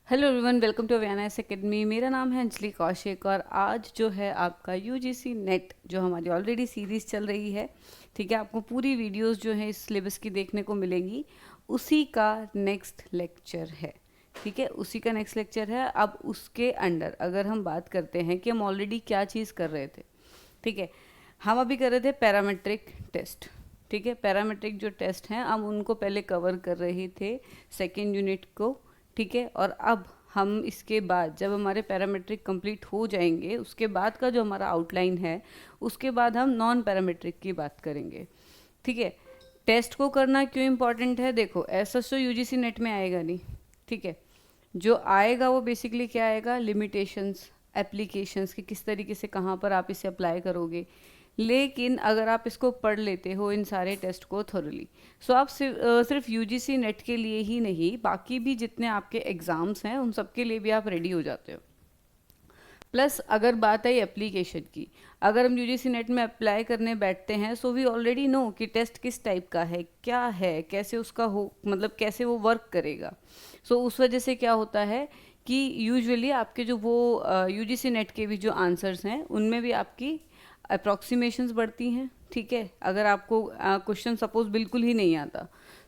Hello everyone, welcome to Awareness Academy. मेरा नाम है अंजलि कौशिक और आज जो है आपका यूजीसी नेट जो हमारी ऑलरेडी सीरीज़ चल रही है, ठीक है, आपको पूरी वीडियोस जो है इस सिलेबस की देखने को मिलेंगी। उसी का नेक्स्ट लेक्चर है, ठीक है, उसी का नेक्स्ट लेक्चर है। अब उसके अंडर अगर हम बात करते हैं कि हम ऑलरेडी क्या चीज़ कर रहे थे, ठीक है, हम अभी कर रहे थे पैरामेट्रिक टेस्ट, ठीक है। पैरामेट्रिक जो टेस्ट हैं हम उनको पहले कवर कर रहे थे सेकेंड यूनिट को, ठीक है। और अब हम इसके बाद जब हमारे पैरामेट्रिक कंप्लीट हो जाएंगे, उसके बाद का जो हमारा आउटलाइन है, उसके बाद हम नॉन पैरामेट्रिक की बात करेंगे, ठीक है। टेस्ट को करना क्यों इम्पॉर्टेंट है? देखो, ऐसा तो यूजीसी नेट में आएगा नहीं, ठीक है। जो आएगा वो बेसिकली क्या आएगा, लिमिटेशंस, एप्लीकेशंस कि किस तरीके से कहाँ पर आप इसे अप्लाई करोगे। लेकिन अगर आप इसको पढ़ लेते हो इन सारे टेस्ट को थोरली, सो आप सिर्फ यूजीसी नेट के लिए ही नहीं, बाकी भी जितने आपके एग्ज़ाम्स हैं उन सब के लिए भी आप रेडी हो जाते हो। प्लस अगर बात आई एप्लीकेशन की, अगर हम यूजीसी नेट में अप्लाई करने बैठते हैं, सो वी ऑलरेडी नो कि टेस्ट किस टाइप का है, क्या है, कैसे उसका हो, मतलब कैसे वो वर्क करेगा। सो उस वजह से क्या होता है कि यूजुअली आपके जो वो यूजीसी नेट के भी जो आंसर्स हैं उनमें भी आपकी अप्रॉक्सीमेशंस बढ़ती हैं, ठीक है। अगर आपको क्वेश्चन सपोज बिल्कुल ही नहीं आता,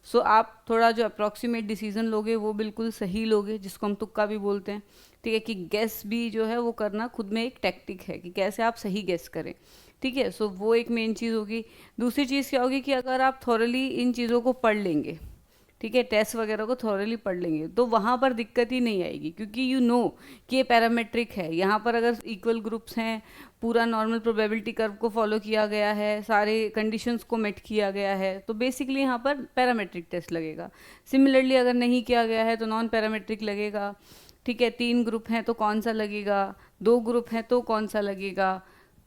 सो आप थोड़ा जो अप्रॉक्सीमेट डिसीजन लोगे वो बिल्कुल सही लोगे, जिसको हम तुक्का भी बोलते हैं, ठीक है। कि गेस भी जो है वो करना खुद में एक टेक्टिक है कि कैसे आप सही गेस करें, ठीक है। सो वो एक मेन चीज़ होगी। दूसरी चीज़ क्या होगी कि अगर आप थॉरली इन चीज़ों को पढ़ लेंगे, ठीक है, टेस्ट वगैरह को थॉरली पढ़ लेंगे, तो वहाँ पर दिक्कत ही नहीं आएगी, क्योंकि यू नो कि ये पैरामेट्रिक है। यहाँ पर अगर इक्वल ग्रुप्स हैं, पूरा नॉर्मल प्रोबेबिलिटी कर्व को फॉलो किया गया है, सारे कंडीशंस को मेट किया गया है, तो बेसिकली यहाँ पर पैरामेट्रिक टेस्ट लगेगा। सिमिलरली अगर नहीं किया गया है तो नॉन पैरामेट्रिक लगेगा, ठीक है। 3 ग्रुप हैं तो कौन सा लगेगा, 2 ग्रुप हैं तो कौन सा लगेगा,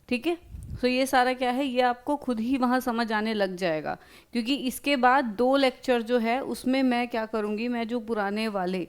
ठीक है। सो ये सारा क्या है, ये आपको खुद ही वहाँ समझ आने लग जाएगा, क्योंकि इसके बाद 2 लेक्चर जो है उसमें मैं क्या करूँगी, मैं जो पुराने वाले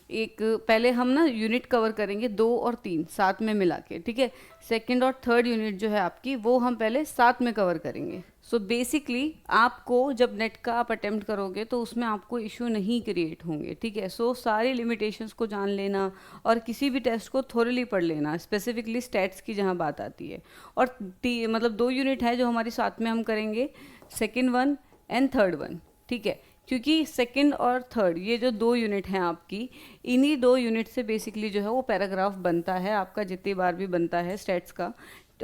एक पहले हम ना यूनिट कवर करेंगे 2 और 3 साथ में मिला के, ठीक है। सेकंड और थर्ड यूनिट जो है आपकी वो हम पहले साथ में कवर करेंगे। सो बेसिकली आपको जब नेट का आप अटेम्प्ट करोगे तो उसमें आपको इशू नहीं क्रिएट होंगे, ठीक है। सो सारी लिमिटेशंस को जान लेना और किसी भी टेस्ट को थोरली पढ़ लेना, स्पेसिफिकली स्टैट्स की जहाँ बात आती है। और मतलब 2 यूनिट है जो हमारी साथ में हम करेंगे, second one and third one, ठीक है। क्योंकि सेकंड और थर्ड ये जो 2 यूनिट हैं आपकी, इन्हीं 2 यूनिट से बेसिकली जो है वो पैराग्राफ बनता है आपका, जितनी बार भी बनता है स्टैट्स का।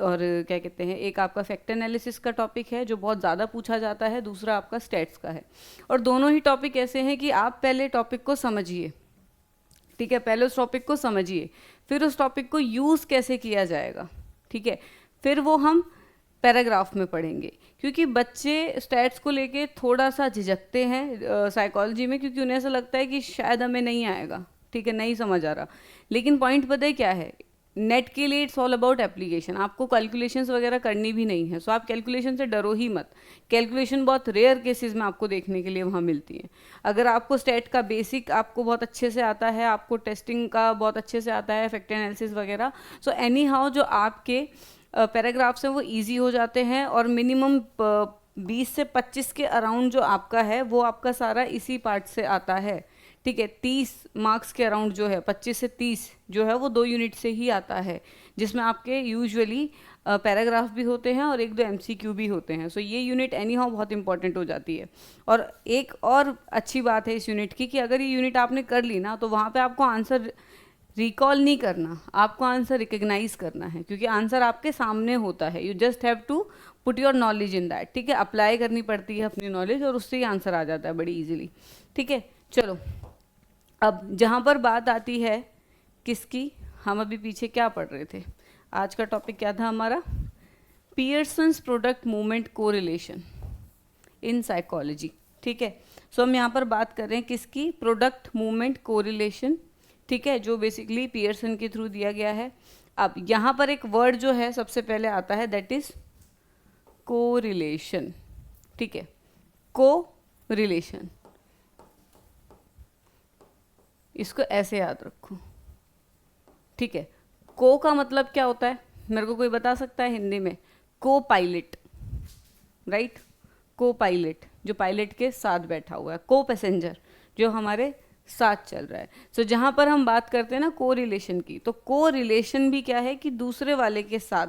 और क्या कहते हैं, एक आपका फैक्टर एनालिसिस का टॉपिक है जो बहुत ज़्यादा पूछा जाता है, दूसरा आपका स्टैट्स का है। और दोनों ही टॉपिक ऐसे हैं कि आप पहले टॉपिक को समझिए, ठीक है, पहले उस टॉपिक को समझिए, फिर उस टॉपिक को यूज़ कैसे किया जाएगा, ठीक है, फिर वो हम पैराग्राफ में पढ़ेंगे। क्योंकि बच्चे स्टैट्स को लेके थोड़ा सा झिझकते हैं साइकोलॉजी में, क्योंकि उन्हें ऐसा लगता है कि शायद हमें नहीं आएगा, ठीक है, नहीं समझ आ रहा। लेकिन पॉइंट पता है क्या है, नेट के लिए इट्स ऑल अबाउट एप्लीकेशन। आपको कैलकुलेशंस वगैरह करनी भी नहीं है, सो आप कैलकुलेशन से डरो ही मत। कैलकुलेशन बहुत रेयर केसेस में आपको देखने के लिए वहाँ मिलती है। अगर आपको स्टैट का बेसिक आपको बहुत अच्छे से आता है, आपको टेस्टिंग का बहुत अच्छे से आता है, फैक्टर एनालिसिस वगैरह, सो एनी हाउ जो आपके पैराग्राफ्स हैं वो इजी हो जाते हैं। और मिनिमम 20 से 25 के अराउंड जो आपका है वो आपका सारा इसी पार्ट से आता है, ठीक है। 30 मार्क्स के अराउंड जो है, 25 से 30 जो है वो 2 यूनिट से ही आता है, जिसमें आपके यूजुअली पैराग्राफ भी होते हैं और 1-2 एमसीक्यू भी होते हैं। सो ये यूनिट एनी हाउ बहुत इंपॉर्टेंट हो जाती है। और एक और अच्छी बात है इस यूनिट की कि अगर ये यूनिट आपने कर ली ना, तो वहाँ पे आपको आंसर रिकॉल नहीं करना, आपको आंसर रिकग्नाइज करना है, क्योंकि आंसर आपके सामने होता है। You just have to put your knowledge in that, ठीक है। अप्लाई करनी पड़ती है अपनी नॉलेज और उससे ही आंसर आ जाता है बड़ी इजीली, ठीक है। चलो, अब जहाँ पर बात आती है किसकी, हम अभी पीछे क्या पढ़ रहे थे, आज का टॉपिक क्या था हमारा, Pearson's product movement correlation in psychology, ठीक है। सो हम यहाँ पर बात कर रहे हैं किसकी, प्रोडक्ट मूवमेंट कोरिलेशन, ठीक है, जो बेसिकली पियर्सन के थ्रू दिया गया है। अब यहाँ पर एक वर्ड जो है सबसे पहले आता है, दैट इज कोरिलेशन, ठीक है, कोरिलेशन, इसको ऐसे याद रखो, ठीक है। को का मतलब क्या होता है, मेरे को कोई बता सकता है हिंदी में? को पायलट, राइट, को पायलट जो पायलट के साथ बैठा हुआ है, को पैसेंजर जो हमारे साथ चल रहा है। सो जहाँ पर हम बात करते हैं ना कोरिलेशन की, तो कोरिलेशन भी क्या है कि दूसरे वाले के साथ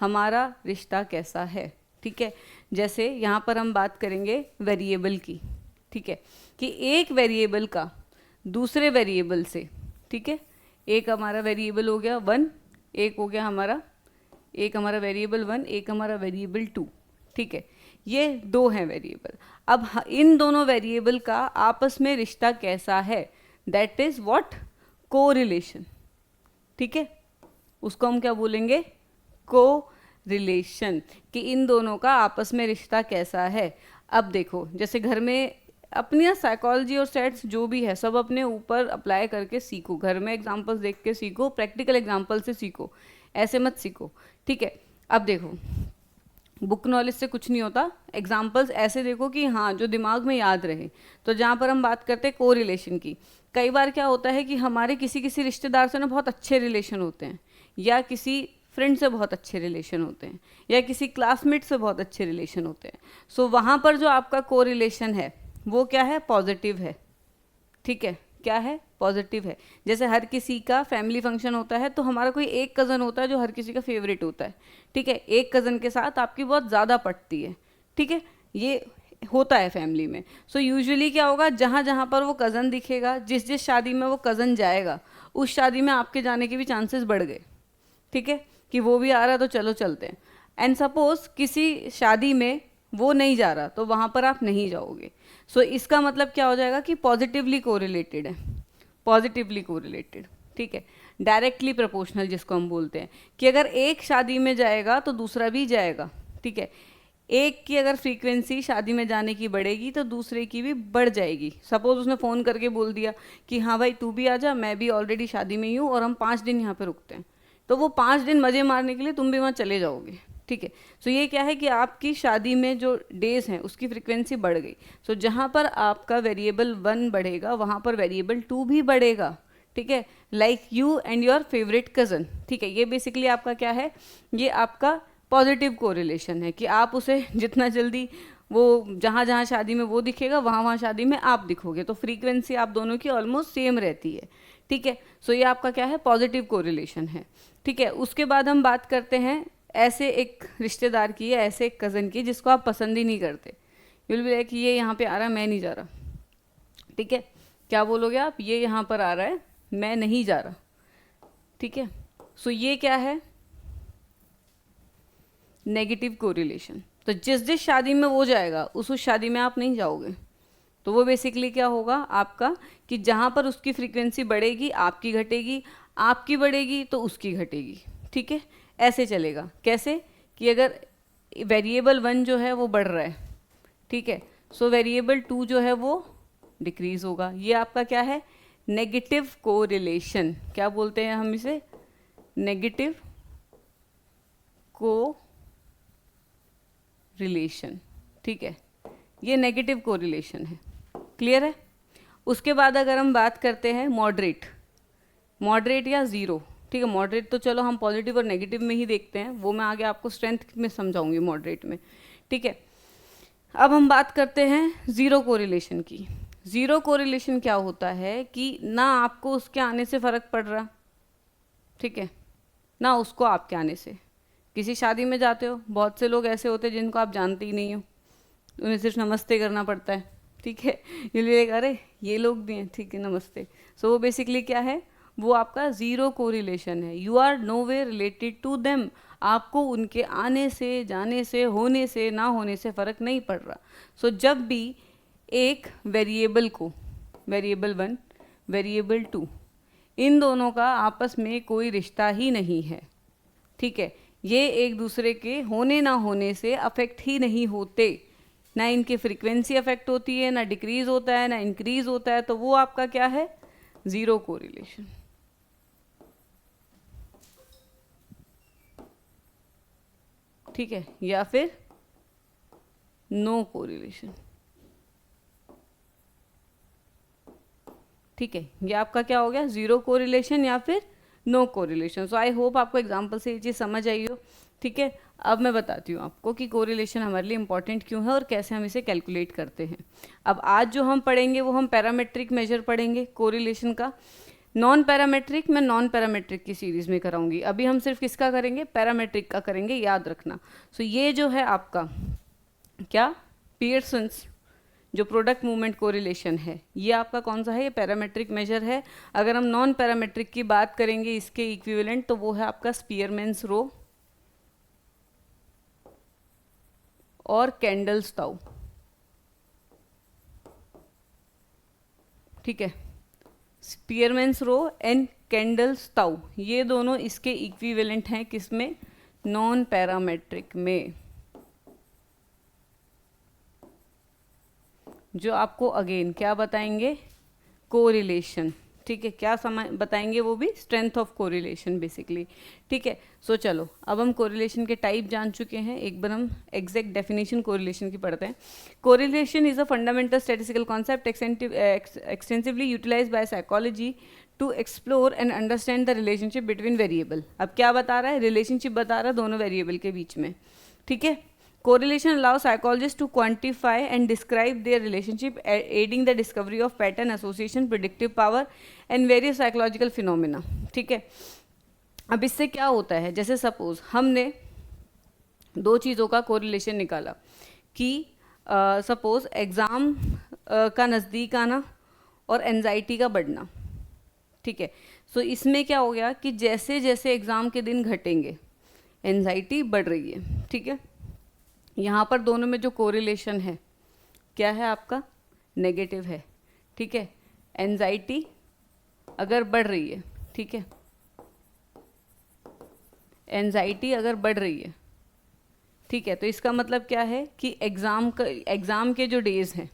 हमारा रिश्ता कैसा है। ठीक है, जैसे यहाँ पर हम बात करेंगे वेरिएबल की। ठीक है, कि एक वेरिएबल का दूसरे वेरिएबल से, ठीक है, एक हमारा वेरिएबल हो गया 1, एक हो गया हमारा, एक हमारा वेरिएबल 1, एक हमारा वेरिएबल 2। ठीक है, ये दो हैं वेरिएबल। अब इन दोनों वेरिएबल का आपस में रिश्ता कैसा है, दैट इज व्हाट, कोरिलेशन। ठीक है, उसको हम क्या बोलेंगे, कोरिलेशन, कि इन दोनों का आपस में रिश्ता कैसा है। अब देखो, जैसे घर में अपनी साइकोलॉजी और सेट्स जो भी है सब अपने ऊपर अप्लाई करके सीखो, घर में एग्जांपल्स देख के सीखो, प्रैक्टिकल एग्जांपल से सीखो, ऐसे मत सीखो। ठीक है, अब देखो बुक नॉलेज से कुछ नहीं होता, एग्जाम्पल्स ऐसे देखो कि हाँ जो दिमाग में याद रहे। तो जहाँ पर हम बात करते हैं कोरिलेशन की, कई बार क्या होता है कि हमारे किसी किसी रिश्तेदार से ना बहुत अच्छे रिलेशन होते हैं, या किसी फ्रेंड से बहुत अच्छे रिलेशन होते हैं, या किसी क्लासमेट से बहुत अच्छे रिलेशन होते हैं। सो वहाँ पर जो आपका कोरिलेशन है वो क्या है, पॉजिटिव है। ठीक है, क्या है, पॉजिटिव है। जैसे हर किसी का फैमिली फंक्शन होता है, तो हमारा कोई एक कज़न होता है जो हर किसी का फेवरेट होता है। ठीक है, एक कज़न के साथ आपकी बहुत ज़्यादा पटती है। ठीक है, ये होता है फैमिली में। सो यूजुअली क्या होगा, जहाँ जहाँ पर वो कज़न दिखेगा, जिस जिस शादी में वो कज़न जाएगा, उस शादी में आपके जाने के भी चांसेस बढ़ गए। ठीक है, कि वो भी आ रहा तो चलो चलते हैं। एंड सपोज किसी शादी में वो नहीं जा रहा, तो वहाँ पर आप नहीं जाओगे। सो इसका मतलब क्या हो जाएगा कि पॉजिटिवली कोरिलेटेड है, पॉजिटिवली कोरिलेटेड। ठीक है, डायरेक्टली प्रोपोर्शनल जिसको हम बोलते हैं, कि अगर एक शादी में जाएगा तो दूसरा भी जाएगा। ठीक है, एक की अगर फ्रीक्वेंसी शादी में जाने की बढ़ेगी तो दूसरे की भी बढ़ जाएगी। सपोज उसने फ़ोन करके बोल दिया कि हाँ भाई तू भी आ जा, मैं भी ऑलरेडी शादी में ही हूँ और हम 5 दिन यहाँ पे रुकते हैं, तो वो 5 दिन मज़े मारने के लिए तुम भी वहाँ चले जाओगे। ठीक है, सो ये क्या है कि आपकी शादी में जो डेज हैं उसकी फ्रीक्वेंसी बढ़ गई। सो जहाँ पर आपका वेरिएबल 1 बढ़ेगा वहाँ पर वेरिएबल 2 भी बढ़ेगा। ठीक है, like you and your favourite cousin. ठीक है, ये बेसिकली आपका क्या है, ये आपका पॉजिटिव कोरिलेशन है, कि आप उसे जितना जल्दी वो जहाँ जहाँ शादी में वो दिखेगा वहाँ वहाँ शादी में आप दिखोगे, तो फ्रीक्वेंसी आप दोनों की ऑलमोस्ट सेम रहती है। ठीक है, सो ये आपका क्या है, पॉजिटिव कोरिलेशन है। ठीक है, उसके बाद हम बात करते हैं ऐसे एक रिश्तेदार की, या ऐसे एक कज़न की जिसको आप पसंद ही नहीं करते। विल बी लाइक ये यहाँ पे आ रहा है, मैं नहीं जा रहा। ठीक है, क्या बोलोगे आप, ये यहाँ पर आ रहा है, मैं नहीं जा रहा। ठीक है, सो ये क्या है, नेगेटिव कोरिलेशन। तो जिस जिस शादी में वो जाएगा उस शादी में आप नहीं जाओगे, तो वो बेसिकली क्या होगा आपका, कि जहाँ पर उसकी फ्रीक्वेंसी बढ़ेगी आपकी घटेगी, आपकी बढ़ेगी तो उसकी घटेगी। ठीक है, ऐसे चलेगा। कैसे, कि अगर वेरिएबल 1 जो है वो बढ़ रहा है, ठीक है, सो वेरिएबल 2 जो है वो डिक्रीज होगा। ये आपका क्या है, नेगेटिव कोरिलेशन। क्या बोलते हैं हम इसे, नेगेटिव को रिलेशन। ठीक है, ये नेगेटिव कोरिलेशन है। क्लियर है। उसके बाद अगर हम बात करते हैं मॉडरेट, मॉडरेट या ज़ीरो। ठीक है, मॉडरेट तो चलो हम पॉजिटिव और नेगेटिव में ही देखते हैं, वो मैं आगे आपको स्ट्रेंथ में समझाऊंगी मॉडरेट में। ठीक है, अब हम बात करते हैं ज़ीरो कोरिलेशन की। ज़ीरो कोरिलेशन क्या होता है कि ना आपको उसके आने से फ़र्क पड़ रहा, ठीक है, ना उसको आपके आने से। किसी शादी में जाते हो, बहुत से लोग ऐसे होते हैं जिनको आप जानते ही नहीं हो, उन्हें सिर्फ नमस्ते करना पड़ता है। ठीक है, ये लोग अरे ये लोग भी हैं, ठीक है नमस्ते। सो वो बेसिकली क्या है, वो आपका ज़ीरो कोरिलेशन है। You are no way related to them, आपको उनके आने से, जाने से, होने से, ना होने से फ़र्क नहीं पड़ रहा। सो जब भी एक वेरिएबल को, वेरिएबल 1, वेरिएबल 2, इन दोनों का आपस में कोई रिश्ता ही नहीं है। ठीक है, ये एक दूसरे के होने ना होने से अफेक्ट ही नहीं होते, ना इनकी फ्रीक्वेंसी अफेक्ट होती है, ना डिक्रीज होता है, ना इंक्रीज होता है, तो वो आपका क्या है, ज़ीरो कोरिलेशन। ठीक है, या फिर नो कोरिलेशन। ठीक है, ये आपका क्या हो गया, ज़ीरो कोरिलेशन या फिर no correlation. So I hope आपको एग्जाम्पल से ये चीज़ समझ आई हो ठीक है, अब मैं बताती हूँ आपको कि कोरिलेशन हमारे लिए इंपॉर्टेंट क्यों है और कैसे हम इसे कैलकुलेट करते हैं। अब आज जो हम पढ़ेंगे वो हम पैरामेट्रिक मेजर पढ़ेंगे कोरिलेशन का। नॉन पैरामेट्रिक मैं नॉन पैरामेट्रिक की सीरीज में कराऊंगी, अभी हम सिर्फ किसका करेंगे, पैरामेट्रिक का करेंगे, याद रखना। सो ये जो है आपका क्या, पियर्सन्स जो प्रोडक्ट मूवमेंट कोरिलेशन है, ये आपका कौन सा है, ये पैरामेट्रिक मेजर है। अगर हम नॉन पैरामेट्रिक की बात करेंगे इसके इक्विवेलेंट, तो वो है आपका स्पीयरमैन्स रो और कैंडल्स ताऊ। ठीक है, स्पीयरमैन्स रो एंड कैंडल्स ताऊ, ये दोनों इसके इक्विवेलेंट हैं किसमें, नॉन पैरामेट्रिक में, जो आपको अगेन क्या बताएंगे, कोरिलेशन। ठीक है, क्या बताएंगे वो भी, स्ट्रेंथ ऑफ कोरिलेशन बेसिकली। ठीक है, सो चलो अब हम कोरिलेशन के टाइप जान चुके हैं, एक बार हम एग्जैक्ट डेफिनेशन कोरिलेशन की पढ़ते हैं। Correlation is a fundamental statistical concept extensively utilize by psychology to explore and understand the relationship between variable. अब क्या बता रहा है, रिलेशनशिप बता रहा है दोनों वेरिएबल के बीच में। ठीक है, correlation allows psychologists to quantify and describe their relationship, aiding the discovery of pattern, association, predictive power and various psychological phenomena। ठीक है, अब इससे क्या होता है, जैसे सपोज हमने दो चीज़ों का कोरिलेशन निकाला कि सपोज एग्ज़ाम का नज़दीक आना और एंजाइटी का बढ़ना। ठीक है, सो इसमें क्या हो गया कि जैसे जैसे एग्ज़ाम के दिन घटेंगे एंजाइटी बढ़ रही है। ठीक है, यहाँ पर दोनों में जो कोरिलेशन है क्या है आपका, नेगेटिव है। ठीक है, एंजाइटी अगर बढ़ रही है, ठीक है, एंजाइटी अगर बढ़ रही है, ठीक है, तो इसका मतलब क्या है कि एग्ज़ाम के जो डेज हैं,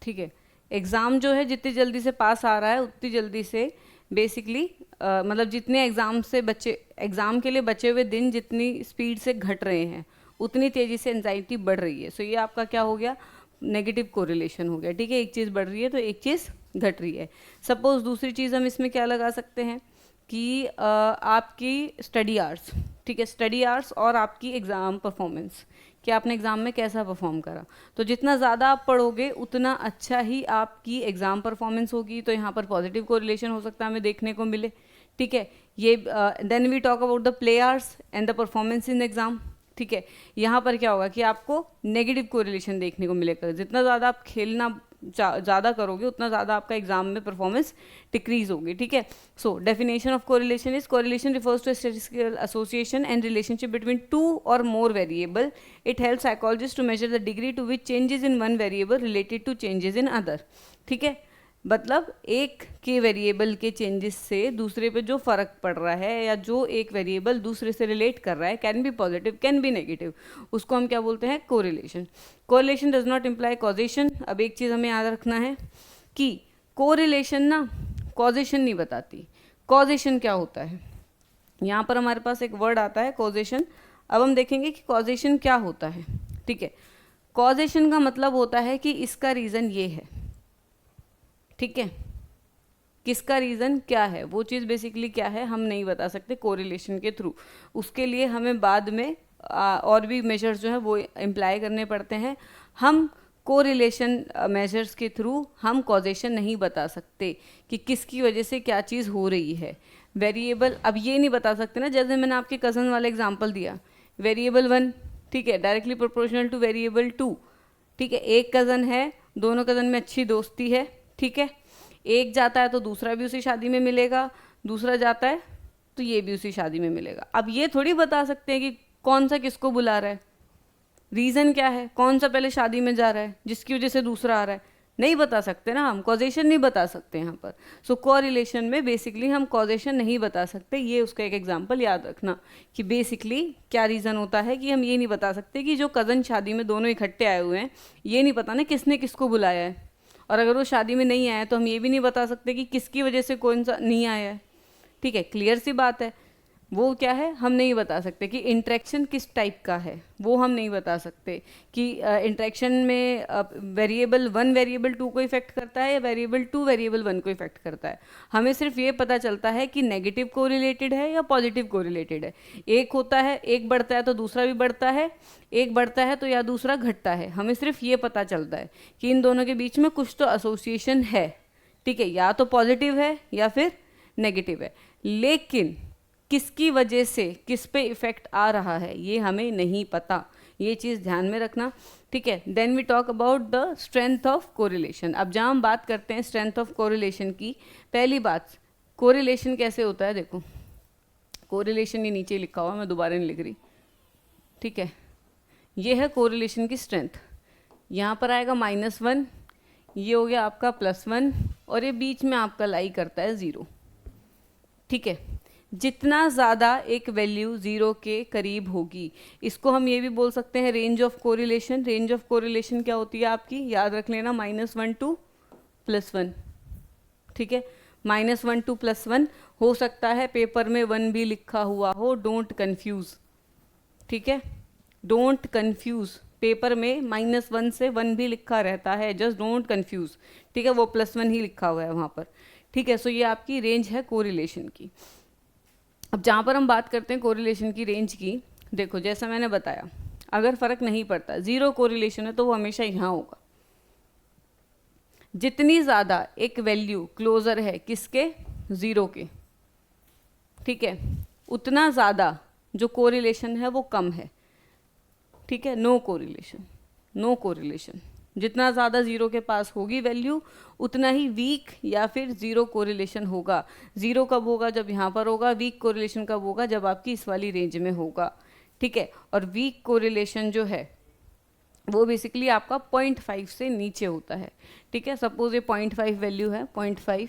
ठीक है, एग्ज़ाम जो है जितनी जल्दी से पास आ रहा है उतनी जल्दी से बेसिकली मतलब जितने एग्ज़ाम के लिए बचे हुए दिन जितनी स्पीड से घट रहे हैं उतनी तेज़ी से एंजाइटी बढ़ रही है। सो ये आपका क्या हो गया, नेगेटिव कोरिलेशन हो गया। ठीक है, एक चीज़ बढ़ रही है तो एक चीज़ घट रही है। सपोज दूसरी चीज़ हम इसमें क्या लगा सकते हैं कि आपकी स्टडी आवर्स, ठीक है, स्टडी आवर्स और आपकी एग्ज़ाम परफॉर्मेंस कि आपने एग्ज़ाम में कैसा परफॉर्म करा। तो जितना ज़्यादा आप पढ़ोगे उतना अच्छा ही आपकी एग्ज़ाम परफॉर्मेंस होगी। तो यहाँ पर पॉजिटिव कोरिलेशन हो सकता है हमें देखने को मिले। ठीक है, ये then we talk about the play hours and the performance in exam. ठीक है, यहाँ पर क्या होगा कि आपको नेगेटिव कोरिलेशन देखने को मिलेगा। जितना ज़्यादा आप खेलना ज़्यादा करोगे उतना ज़्यादा आपका एग्जाम में परफॉर्मेंस डिक्रीज होगी। ठीक है, so definition of correlation is, correlation refers to statistical association and relationship between two और more variable. It help psychologist to measure the degree to which changes in one variable related to changes in other. ठीक है, मतलब एक के variable के changes से दूसरे पे जो फ़र्क पड़ रहा है या जो एक वेरिएबल दूसरे से रिलेट कर रहा है, can be positive can be negative, उसको हम क्या बोलते हैं, correlation. Correlation does not imply causation. अब एक चीज़ हमें याद रखना है कि कोरिलेशन ना कॉजेशन नहीं बताती। कॉजेशन क्या होता है, यहाँ पर हमारे पास एक वर्ड आता है कॉजेशन। अब हम देखेंगे कि कॉजेशन क्या होता है। ठीक है, कॉजेशन का मतलब होता है कि इसका रीज़न ये है। ठीक है, किसका रीज़न क्या है, वो चीज़ बेसिकली क्या है हम नहीं बता सकते कोरिलेशन के थ्रू। उसके लिए हमें बाद में और भी मेजर्स जो है वो इम्प्लाई करने पड़ते हैं। हम कोरिलेशन मेजर्स के थ्रू हम कॉजेशन नहीं बता सकते कि किसकी वजह से क्या चीज़ हो रही है। वेरिएबल अब ये नहीं बता सकते ना, जैसे मैंने आपके कज़न वाला एग्जांपल दिया, वेरिएबल 1 ठीक है डायरेक्टली प्रोपोर्शनल टू वेरिएबल 2। ठीक है, एक कज़न है, दोनों कज़न में अच्छी दोस्ती है। ठीक है, एक जाता है तो दूसरा भी उसी शादी में मिलेगा, दूसरा जाता है तो ये भी उसी शादी में मिलेगा। अब ये थोड़ी बता सकते हैं कि कौन सा किसको बुला रहा है, रीज़न क्या है, कौन सा पहले शादी में जा रहा है जिसकी वजह से दूसरा आ रहा है, नहीं बता सकते ना, हम कॉजेशन नहीं बता सकते यहाँ पर। सो कोरिलेशन में बेसिकली हम कॉजेशन नहीं बता सकते। ये उसका एक एग्जांपल याद रखना कि बेसिकली क्या रीज़न होता है कि हम ये नहीं बता सकते कि जो कज़न शादी में दोनों इकट्ठे आए हुए हैं, ये नहीं पता ना किसने किसको बुलाया है। और अगर वो शादी में नहीं आया तो हम ये भी नहीं बता सकते कि किसकी वजह से कौन सा नहीं आया है। ठीक है, क्लियर सी बात है। वो क्या है हम नहीं बता सकते, कि इंटरेक्शन किस टाइप का है वो हम नहीं बता सकते, कि इंटरेक्शन में वेरिएबल 1 वेरिएबल 2 को इफेक्ट करता है या वेरिएबल 2 वेरिएबल 1 को इफेक्ट करता है। हमें सिर्फ ये पता चलता है कि नेगेटिव कोरिलेटेड है या पॉजिटिव कोरिलेटेड है। एक होता है, एक बढ़ता है तो दूसरा भी बढ़ता है, एक बढ़ता है तो या दूसरा घटता है। हमें सिर्फ ये पता चलता है कि इन दोनों के बीच में कुछ तो एसोसिएशन है, ठीक है, या तो पॉजिटिव है या फिर नेगेटिव है। लेकिन किसकी वजह से किस पे इफेक्ट आ रहा है ये हमें नहीं पता, ये चीज़ ध्यान में रखना, ठीक है। Then we talk about the strength of correlation. अब जहाँ हम बात करते हैं स्ट्रेंथ ऑफ कोरिलेशन की, पहली बात, कोरिलेशन कैसे होता है, देखो कोरिलेशन ये नीचे लिखा हुआ, मैं दोबारा नहीं लिख रही, ठीक है। ये है कोरिलेशन की स्ट्रेंथ, यहाँ पर आएगा -1, ये हो गया आपका +1, और ये बीच में आपका लाई करता है 0, ठीक है। जितना ज़्यादा एक वैल्यू 0 के करीब होगी, इसको हम ये भी बोल सकते हैं range of correlation. Range of correlation क्या होती है आपकी, याद रख लेना, -1 to +1, ठीक है। -1 to +1 हो सकता है पेपर में 1 भी लिखा हुआ हो, डोंट कन्फ्यूज़, ठीक है, डोंट कन्फ्यूज़। पेपर में -1 से 1 भी लिखा रहता है, जस्ट डोंट कन्फ्यूज़, ठीक है, वो +1 ही लिखा हुआ है वहाँ पर, ठीक है। सो ये आपकी रेंज है कोरिलेशन की। अब जहाँ पर हम बात करते हैं कोरिलेशन की रेंज की, देखो जैसा मैंने बताया, अगर फ़र्क नहीं पड़ता, 0 कोरिलेशन है तो वो हमेशा यहाँ होगा। जितनी ज़्यादा एक वैल्यू क्लोज़र है किसके, 0 के, ठीक है, उतना ज़्यादा जो कोरिलेशन है वो कम है, ठीक है। नो कोरिलेशन, नो कोरिलेशन, जितना ज़्यादा 0 के पास होगी वैल्यू उतना ही वीक या फिर 0 कोरिलेशन होगा। 0 कब होगा, जब यहाँ पर होगा। वीक कोरिलेशन कब होगा, जब आपकी इस वाली रेंज में होगा, ठीक है। और वीक कोरिलेशन जो है वो बेसिकली आपका 0.5 से नीचे होता है, ठीक है। सपोज ये 0.5 वैल्यू है, 0.5,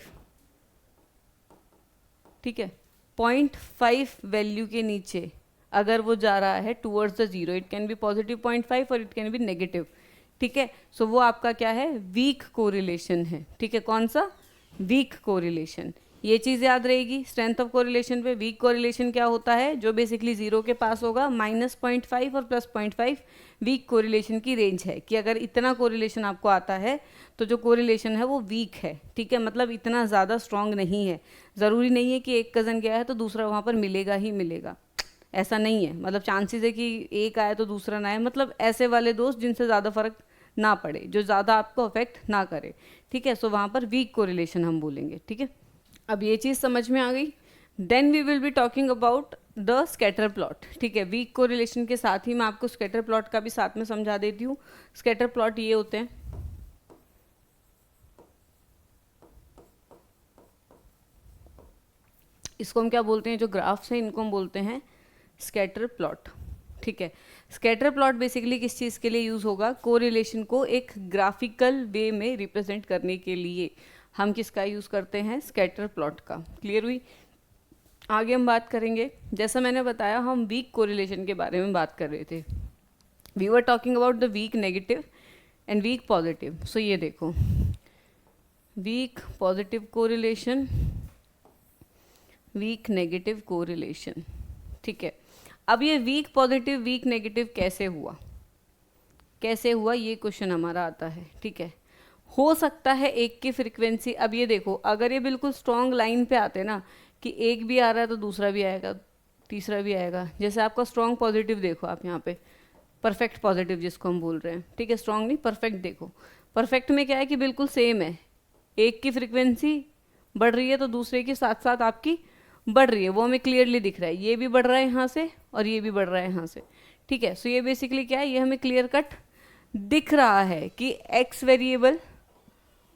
ठीक है, 0.5 वैल्यू के नीचे अगर वो जा रहा है towards the 0, it can be positive 0.5 और इट कैन बी नेगेटिव, ठीक है। सो वो आपका क्या है, वीक कोरिलेशन है, ठीक है। कौन सा, वीक कोरिलेशन। ये चीज़ याद रहेगी स्ट्रेंथ ऑफ कोरिलेशन पे। वीक कोरिलेशन क्या होता है, जो बेसिकली 0 के पास होगा, -0.5 और +0.5 वीक कोरिलेशन की रेंज है, कि अगर इतना कोरिलेशन आपको आता है तो जो कोरिलेशन है वो वीक है, ठीक है, मतलब इतना ज़्यादा स्ट्रॉन्ग नहीं है। ज़रूरी नहीं है कि एक कज़न गया है तो दूसरा वहाँ पर मिलेगा ही मिलेगा, ऐसा नहीं है। मतलब चांसेस है कि एक आए तो दूसरा ना आए, मतलब ऐसे वाले दोस्त जिनसे ज़्यादा फर्क ना पड़े, जो ज़्यादा आपको अफेक्ट ना करे, ठीक है। सो वहाँ पर वीक कोरिलेशन हम बोलेंगे, ठीक है। अब ये चीज़ समझ में आ गई। Then we will be talking about the scatter plot, ठीक है। वीक कोरिलेशन के साथ ही मैं आपको स्कैटर प्लॉट का भी साथ में समझा देती हूँ। स्कैटर प्लॉट ये होते हैं, इसको हम क्या बोलते हैं, जो ग्राफ्स हैं इनको हम बोलते हैं स्कैटर प्लॉट, ठीक है। स्कैटर प्लॉट बेसिकली किस चीज़ के लिए यूज़ होगा, कोरिलेशन को एक ग्राफिकल वे में रिप्रेजेंट करने के लिए हम किसका यूज़ करते हैं, स्कैटर प्लॉट का। क्लियर हुई। आगे हम बात करेंगे, जैसा मैंने बताया हम वीक कोरिलेशन के बारे में बात कर रहे थे। We were talking about the weak negative and weak positive. So ये देखो, weak positive correlation, weak negative correlation, ठीक है। अब ये वीक पॉजिटिव वीक नेगेटिव कैसे हुआ, कैसे हुआ, ये क्वेश्चन हमारा आता है, ठीक है। हो सकता है एक की फ्रीक्वेंसी, अब ये देखो अगर ये बिल्कुल स्ट्रॉन्ग लाइन पे आते ना, कि एक भी आ रहा है तो दूसरा भी आएगा, तीसरा भी आएगा। जैसे आपका स्ट्रॉन्ग पॉजिटिव देखो आप यहाँ पे, परफेक्ट पॉजिटिव जिसको हम बोल रहे हैं, ठीक है, स्ट्रॉन्ग नहीं परफेक्ट। देखो परफेक्ट में क्या है कि बिल्कुल सेम है, एक की फ्रीक्वेंसी बढ़ रही है तो दूसरे के साथ साथ आपकी बढ़ रही है, वो हमें क्लियरली दिख रहा है। ये भी बढ़ रहा है यहाँ से और ये भी बढ़ रहा है यहाँ से, ठीक है। सो ये बेसिकली क्या है, ये हमें क्लियर कट दिख रहा है कि एक्स वेरिएबल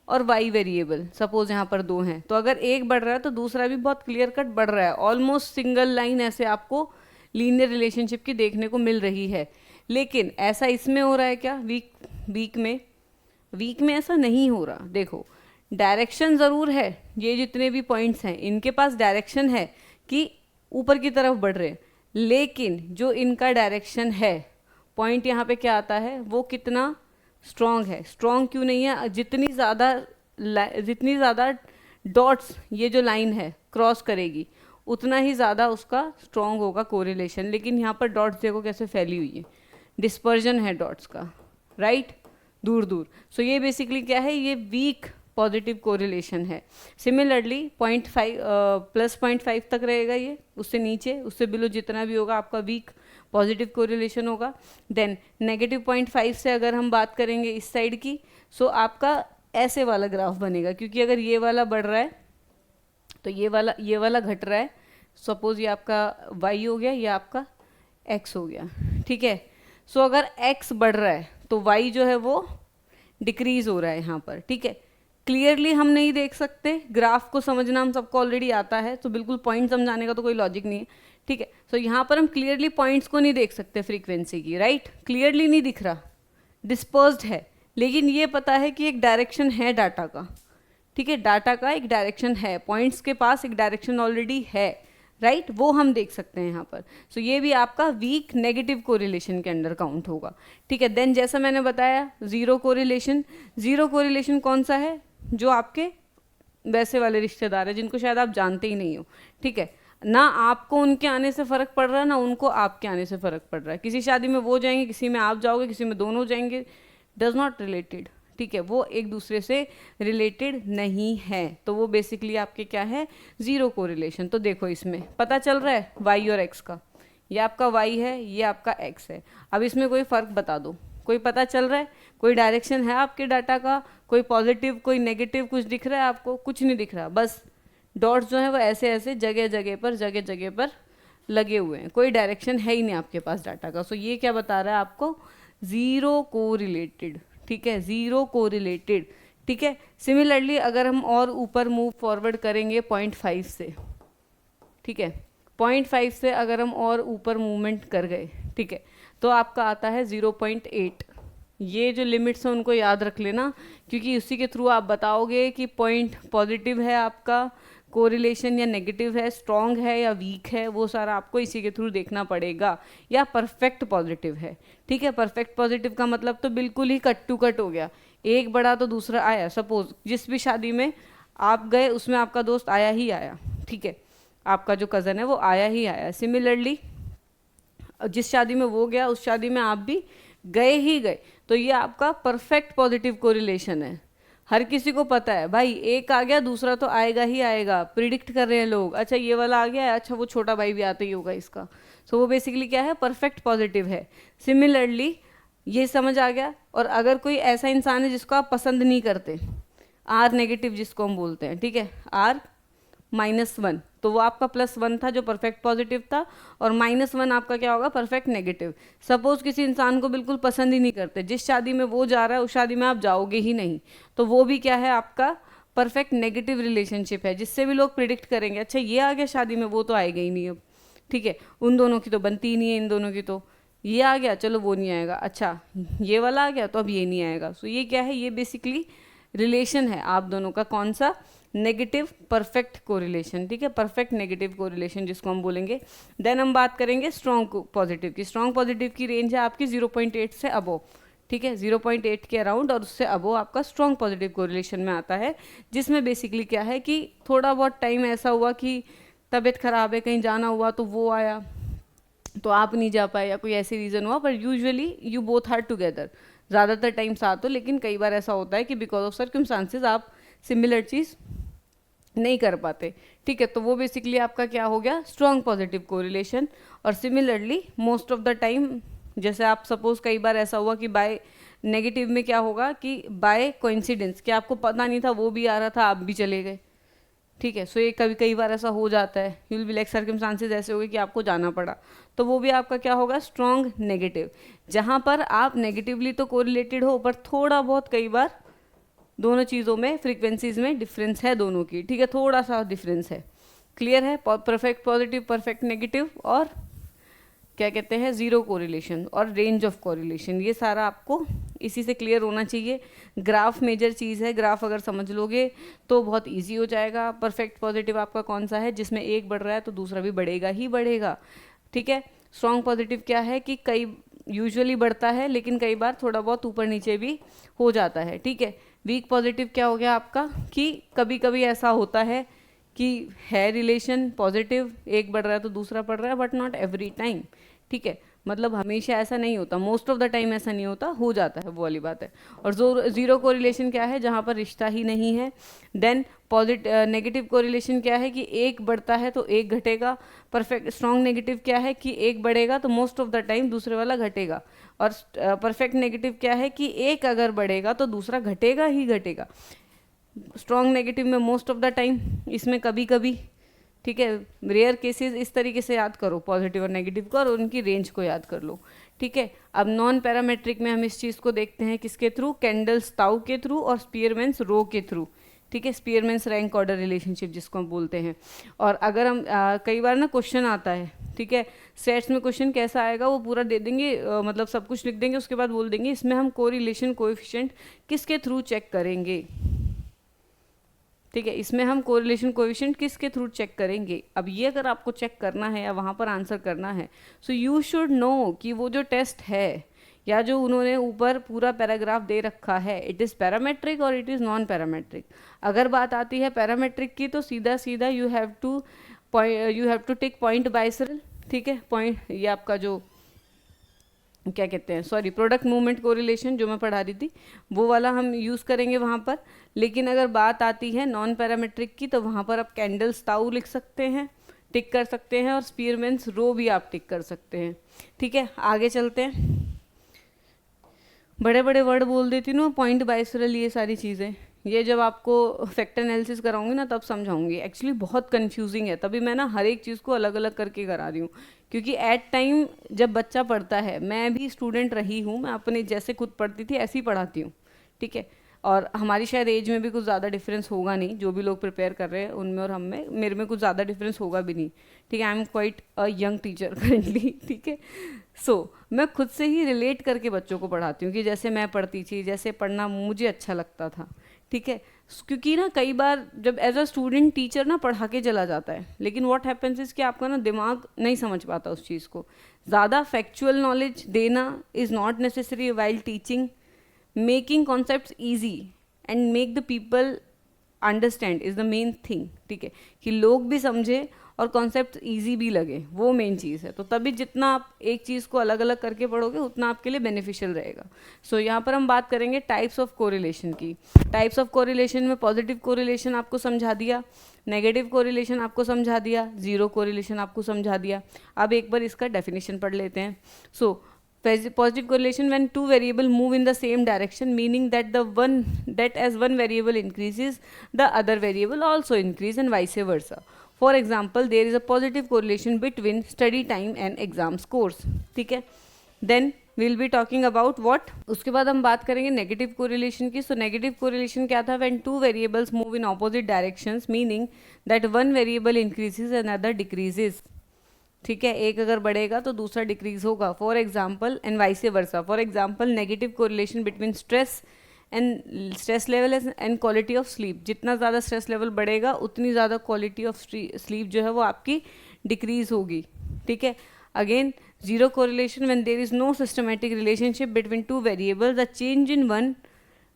और वाई वेरिएबल सपोज यहाँ पर 2 हैं, तो अगर एक बढ़ रहा है तो दूसरा भी बहुत क्लियर कट बढ़ रहा है। ऑलमोस्ट सिंगल लाइन ऐसे आपको लीनियर रिलेशनशिप की देखने को मिल रही है। लेकिन ऐसा इसमें हो रहा है क्या, वीक में ऐसा नहीं हो रहा। देखो डायरेक्शन ज़रूर है, ये जितने भी पॉइंट्स हैं इनके पास डायरेक्शन है कि ऊपर की तरफ बढ़ रहे हैं, लेकिन जो इनका डायरेक्शन है, पॉइंट यहाँ पे क्या आता है, वो कितना स्ट्रॉन्ग है। स्ट्रॉन्ग क्यों नहीं है, जितनी ज़्यादा डॉट्स ये जो लाइन है क्रॉस करेगी उतना ही ज़्यादा उसका स्ट्रॉन्ग होगा कोरिलेशन। लेकिन यहाँ पर डॉट्स देखो कैसे फैली हुई है, डिस्पर्जन है डॉट्स का, राइट, दूर दूर। सो ये बेसिकली क्या है, ये वीक पॉजिटिव कोरिलेशन है। सिमिलरली 0.5 प्लस 0.5 तक रहेगा ये, उससे नीचे उससे बिलो जितना भी होगा आपका वीक पॉजिटिव कोरिलेशन होगा। देन नेगेटिव 0.5 से अगर हम बात करेंगे इस साइड की, सो आपका ऐसे वाला ग्राफ बनेगा, क्योंकि अगर ये वाला बढ़ रहा है तो ये वाला घट रहा है। सपोज ये आपका y हो गया, ये आपका x हो गया, ठीक है। सो अगर x बढ़ रहा है तो y जो है वो डिक्रीज हो रहा है यहाँ पर, ठीक है। क्लियरली हम नहीं देख सकते, ग्राफ को समझना हम सबको ऑलरेडी आता है, तो बिल्कुल पॉइंट समझाने का तो कोई लॉजिक नहीं है, ठीक है। सो यहाँ पर हम क्लियरली पॉइंट्स को नहीं देख सकते फ्रीक्वेंसी की, राइट, क्लियरली नहीं दिख रहा, डिस्पर्स्ड है। लेकिन ये पता है कि एक डायरेक्शन है डाटा का, ठीक है, डाटा का एक डायरेक्शन है, पॉइंट्स के पास एक डायरेक्शन ऑलरेडी है, राइट, वो हम देख सकते हैं यहाँ पर। सो ये भी आपका वीक नेगेटिव कोरिलेशन के अंडर काउंट होगा, ठीक है। देन जैसा मैंने बताया जीरो कोरिलेशन, जीरो कोरिलेशन कौन सा है, जो आपके वैसे वाले रिश्तेदार हैं जिनको शायद आप जानते ही नहीं हो, ठीक है, ना आपको उनके आने से फ़र्क पड़ रहा है ना उनको आपके आने से फ़र्क पड़ रहा है। किसी शादी में वो जाएंगे, किसी में आप जाओगे, किसी में दोनों जाएंगे, डज नॉट रिलेटेड, ठीक है, वो एक दूसरे से रिलेटेड नहीं है। तो वो बेसिकली आपके क्या है, जीरो कोरिलेशन। तो देखो इसमें पता चल रहा है y और x का, ये आपका y है, ये आपका x है। अब इसमें कोई फ़र्क बता दो, कोई पता चल रहा है, कोई डायरेक्शन है आपके डाटा का, कोई पॉजिटिव कोई नेगेटिव कुछ दिख रहा है आपको, कुछ नहीं दिख रहा, बस डॉट्स जो है वो ऐसे ऐसे जगह जगह पर लगे हुए हैं, कोई डायरेक्शन है ही नहीं आपके पास डाटा का। सो ये क्या बता रहा है आपको, ज़ीरो कोरिलेटेड, ठीक है, ज़ीरो कोरिलेटेड, ठीक है। सिमिलरली अगर हम और ऊपर मूव फॉरवर्ड करेंगे 0.5 से, ठीक है, 0.5 से अगर हम और ऊपर मूवमेंट कर गए, ठीक है, तो आपका आता है 0.8। ये जो लिमिट्स हैं उनको याद रख लेना, क्योंकि उसी के थ्रू आप बताओगे कि पॉइंट पॉजिटिव है आपका कोरिलेशन या नेगेटिव है, स्ट्रॉन्ग है या वीक है, वो सारा आपको इसी के थ्रू देखना पड़ेगा, या परफेक्ट पॉजिटिव है, ठीक है। परफेक्ट पॉजिटिव का मतलब तो बिल्कुल ही कट टू कट हो गया, एक बढ़ा तो दूसरा आया। सपोज जिस भी शादी में आप गए उसमें आपका दोस्त आया ही आया, ठीक है, आपका जो कज़न है वो आया ही आया। सिमिलरली जिस शादी में वो गया उस शादी में आप भी गए ही गए, तो ये आपका परफेक्ट पॉजिटिव कोरिलेशन है। हर किसी को पता है भाई, एक आ गया दूसरा तो आएगा ही आएगा, प्रिडिक्ट कर रहे हैं लोग, अच्छा ये वाला आ गया है, अच्छा वो छोटा भाई भी आता ही होगा इसका। सो वो बेसिकली क्या है, परफेक्ट पॉजिटिव है। सिमिलरली ये समझ आ गया। और अगर कोई ऐसा इंसान है जिसको आप पसंद नहीं करते, आर नेगेटिव जिसको हम बोलते हैं, ठीक है, R-1, तो वो आपका +1 था जो परफेक्ट पॉजिटिव था, और -1 आपका क्या होगा, परफेक्ट नेगेटिव। सपोज किसी इंसान को बिल्कुल पसंद ही नहीं करते, जिस शादी में वो जा रहा है उस शादी में आप जाओगे ही नहीं, तो वो भी क्या है, आपका परफेक्ट नेगेटिव रिलेशनशिप है, जिससे भी लोग प्रिडिक्ट करेंगे अच्छा ये आ गया शादी में, वो तो आएगा ही नहीं अब, ठीक है, उन दोनों की तो बनती ही नहीं है, इन दोनों की तो ये आ गया चलो वो नहीं आएगा, अच्छा ये वाला आ गया तो अब ये नहीं आएगा। सो ये क्या है, ये बेसिकली रिलेशन है आप दोनों का, कौन सा, नेगेटिव परफेक्ट कोरिलेशन, ठीक है, परफेक्ट नेगेटिव कोरिलेशन जिसको हम बोलेंगे। देन हम बात करेंगे स्ट्रॉन्ग पॉजिटिव की। स्ट्रॉन्ग पॉजिटिव की रेंज है आपकी 0.8 से अबोव, ठीक है, 0.8 के अराउंड, और उससे अबोव आपका स्ट्रॉन्ग पॉजिटिव कोरिलेशन में आता है, जिसमें बेसिकली क्या है कि थोड़ा बहुत टाइम ऐसा हुआ कि तबीयत खराब है, कहीं जाना हुआ तो वो आया तो आप नहीं जा पाए, या कोई ऐसी रीज़न हुआ, पर usually you both are together, ज़्यादातर टाइम साथ हो, लेकिन कई बार ऐसा होता है कि बिकॉज ऑफ सर्कमस्टांसेस आप सिमिलर चीज़ नहीं कर पाते, ठीक है, तो वो बेसिकली आपका क्या हो गया, स्ट्रॉन्ग पॉजिटिव कोरिलेशन। और similarly most of the time, जैसे आप सपोज कई बार ऐसा हुआ कि बाय नेगेटिव में क्या होगा कि बाय कोइंसिडेंस, कि आपको पता नहीं था वो भी आ रहा था आप भी चले गए, ठीक है। सो ये कई बार ऐसा हो जाता है, you will be like circumstances ऐसे हो गए कि आपको जाना पड़ा, तो वो भी आपका क्या होगा, स्ट्रॉन्ग नेगेटिव, जहाँ पर आप नेगेटिवली तो कोरिलेटेड हो, पर थोड़ा बहुत कई बार दोनों चीज़ों में फ्रीक्वेंसीज में डिफरेंस है दोनों की, ठीक है, थोड़ा सा डिफरेंस है, क्लियर है। परफेक्ट पॉजिटिव, परफेक्ट नेगेटिव, और क्या कहते हैं, ज़ीरो कोरिलेशन और रेंज ऑफ कोरिलेशन, ये सारा आपको इसी से क्लियर होना चाहिए। ग्राफ मेजर चीज़ है, ग्राफ अगर समझ लोगे तो बहुत इजी हो जाएगा। परफेक्ट पॉजिटिव आपका कौन सा है, जिसमें एक बढ़ रहा है तो दूसरा भी बढ़ेगा ही बढ़ेगा, ठीक है। स्ट्रॉन्ग पॉजिटिव क्या है कि कई यूजुअली बढ़ता है, लेकिन कई बार थोड़ा बहुत ऊपर नीचे भी हो जाता है, ठीक है। वीक पॉजिटिव क्या हो गया आपका कि कभी कभी ऐसा होता है कि है रिलेशन पॉजिटिव, एक बढ़ रहा है तो दूसरा बढ़ रहा है, बट नॉट एवरी टाइम, ठीक है। मतलब हमेशा ऐसा नहीं होता, मोस्ट ऑफ द टाइम ऐसा नहीं होता, हो जाता है, वो वाली बात है। और जो जीरो कोरिलेशन क्या है, जहाँ पर रिश्ता ही नहीं है। देन पॉजिटिव नेगेटिव कोरिलेशन क्या है कि एक बढ़ता है तो एक घटेगा। परफेक्ट स्ट्रॉन्ग नेगेटिव क्या है कि एक बढ़ेगा तो मोस्ट ऑफ द टाइम दूसरे वाला घटेगा। और परफेक्ट नेगेटिव क्या है कि एक अगर बढ़ेगा तो दूसरा घटेगा ही घटेगा। स्ट्रॉन्ग नेगेटिव में मोस्ट ऑफ द टाइम, इसमें कभी कभी, ठीक है, रेयर केसेस। इस तरीके से याद करो पॉजिटिव और नेगेटिव को और उनकी रेंज को याद कर लो, ठीक है। अब नॉन पैरामेट्रिक में हम इस चीज़ को देखते हैं किसके थ्रू, कैंडल्स ताऊ के थ्रू और स्पीयरमैन्स रो के थ्रू, ठीक है। स्पीयरमैन्स रैंक ऑर्डर रिलेशनशिप जिसको हम बोलते हैं। और अगर हम कई बार ना क्वेश्चन आता है, ठीक है, सेट्स में क्वेश्चन कैसा आएगा वो पूरा दे देंगे, मतलब सब कुछ लिख देंगे, उसके बाद बोल देंगे इसमें हम कोरिलेशन कोएफिशिएंट किसके थ्रू चेक करेंगे, ठीक है। इसमें हम कोरिलेशन कोएफिशिएंट किसके थ्रू चेक करेंगे। अब ये अगर आपको चेक करना है या वहाँ पर आंसर करना है, सो यू शुड नो कि वो जो टेस्ट है या जो उन्होंने ऊपर पूरा पैराग्राफ दे रखा है, इट इज़ पैरामेट्रिक और इट इज़ नॉन पैरामेट्रिक। अगर बात आती है पैरामेट्रिक की तो सीधा सीधा you have to take point biserial, ठीक है। पॉइंट ये आपका जो क्या कहते हैं, सॉरी, प्रोडक्ट मूवमेंट कोरिलेशन जो मैं पढ़ा रही थी वो वाला हम यूज़ करेंगे वहाँ पर। लेकिन अगर बात आती है नॉन पैरामेट्रिक की तो वहाँ पर आप कैंडल्स ताऊ लिख सकते हैं, टिक कर सकते हैं, और स्पीयरमैन्स रो भी आप टिक कर सकते हैं, ठीक है। आगे चलते हैं। बड़े बड़े वर्ड बोल देती हूँ ना, पॉइंट बाइसरल, ये सारी चीज़ें, ये जब आपको फैक्टर एनालिसिस कराऊंगी ना तब समझाऊंगी। एक्चुअली बहुत कंफ्यूजिंग है, तभी मैं ना हर एक चीज़ को अलग अलग करके करा रही हूँ। क्योंकि एट टाइम जब बच्चा पढ़ता है, मैं भी स्टूडेंट रही हूँ, मैं अपने जैसे खुद पढ़ती थी ऐसे ही पढ़ाती हूँ, ठीक है। और हमारी शायद एज में भी कुछ ज़्यादा डिफरेंस होगा नहीं, जो भी लोग प्रिपेयर कर रहे हैं उनमें और हम में, मेरे में कुछ ज़्यादा डिफरेंस होगा भी नहीं, ठीक है। I am quite a young teacher currently, ठीक है। मैं खुद से ही रिलेट करके बच्चों को पढ़ाती हूँ कि जैसे मैं पढ़ती थी, जैसे पढ़ना मुझे अच्छा लगता था, ठीक है। क्योंकि ना कई बार जब एज अ स्टूडेंट टीचर ना पढ़ा के चला जाता है, लेकिन व्हाट हैपेंस इज कि आपका ना दिमाग नहीं समझ पाता उस चीज़ को। ज़्यादा फैक्चुअल नॉलेज देना is not necessary while teaching. Making concepts easy and make the people understand is the main thing, ठीक है। कि लोग भी समझे और कॉन्सेप्ट ईजी भी लगे, वो मेन चीज़ है। तो तभी जितना आप एक चीज़ को अलग अलग करके पढ़ोगे उतना आपके लिए बेनिफिशियल रहेगा। यहाँ पर हम बात करेंगे टाइप्स ऑफ कोरिलेशन की। टाइप्स ऑफ कोरिलेशन में पॉजिटिव कोरिलेशन आपको समझा दिया, नेगेटिव कोरिलेशन आपको समझा दिया, जीरो कोरिलेशन आपको समझा दिया। अब एक बार इसका डेफिनेशन पढ़ लेते हैं। Positive correlation when two variable move in the same direction, meaning that as one variable increases, the other variable also increase and vice versa. For example, there is a positive correlation between study time and exam scores, ठीक है। Then we'll be talking about what, उसके बाद हम बात करेंगे negative correlation की। Negative correlation क्या था, when two variables move in opposite directions, meaning that one variable increases and another decreases, ठीक है। एक अगर बढ़ेगा तो दूसरा डिक्रीज होगा। For example and vice versa. For example negative correlation between stress level and quality of sleep. जितना ज़्यादा स्ट्रेस लेवल बढ़ेगा उतनी ज़्यादा क्वालिटी ऑफ स्लीप जो है वो आपकी डिक्रीज होगी, ठीक है। Again zero correlation when there is no systematic relationship between two variable, the change in one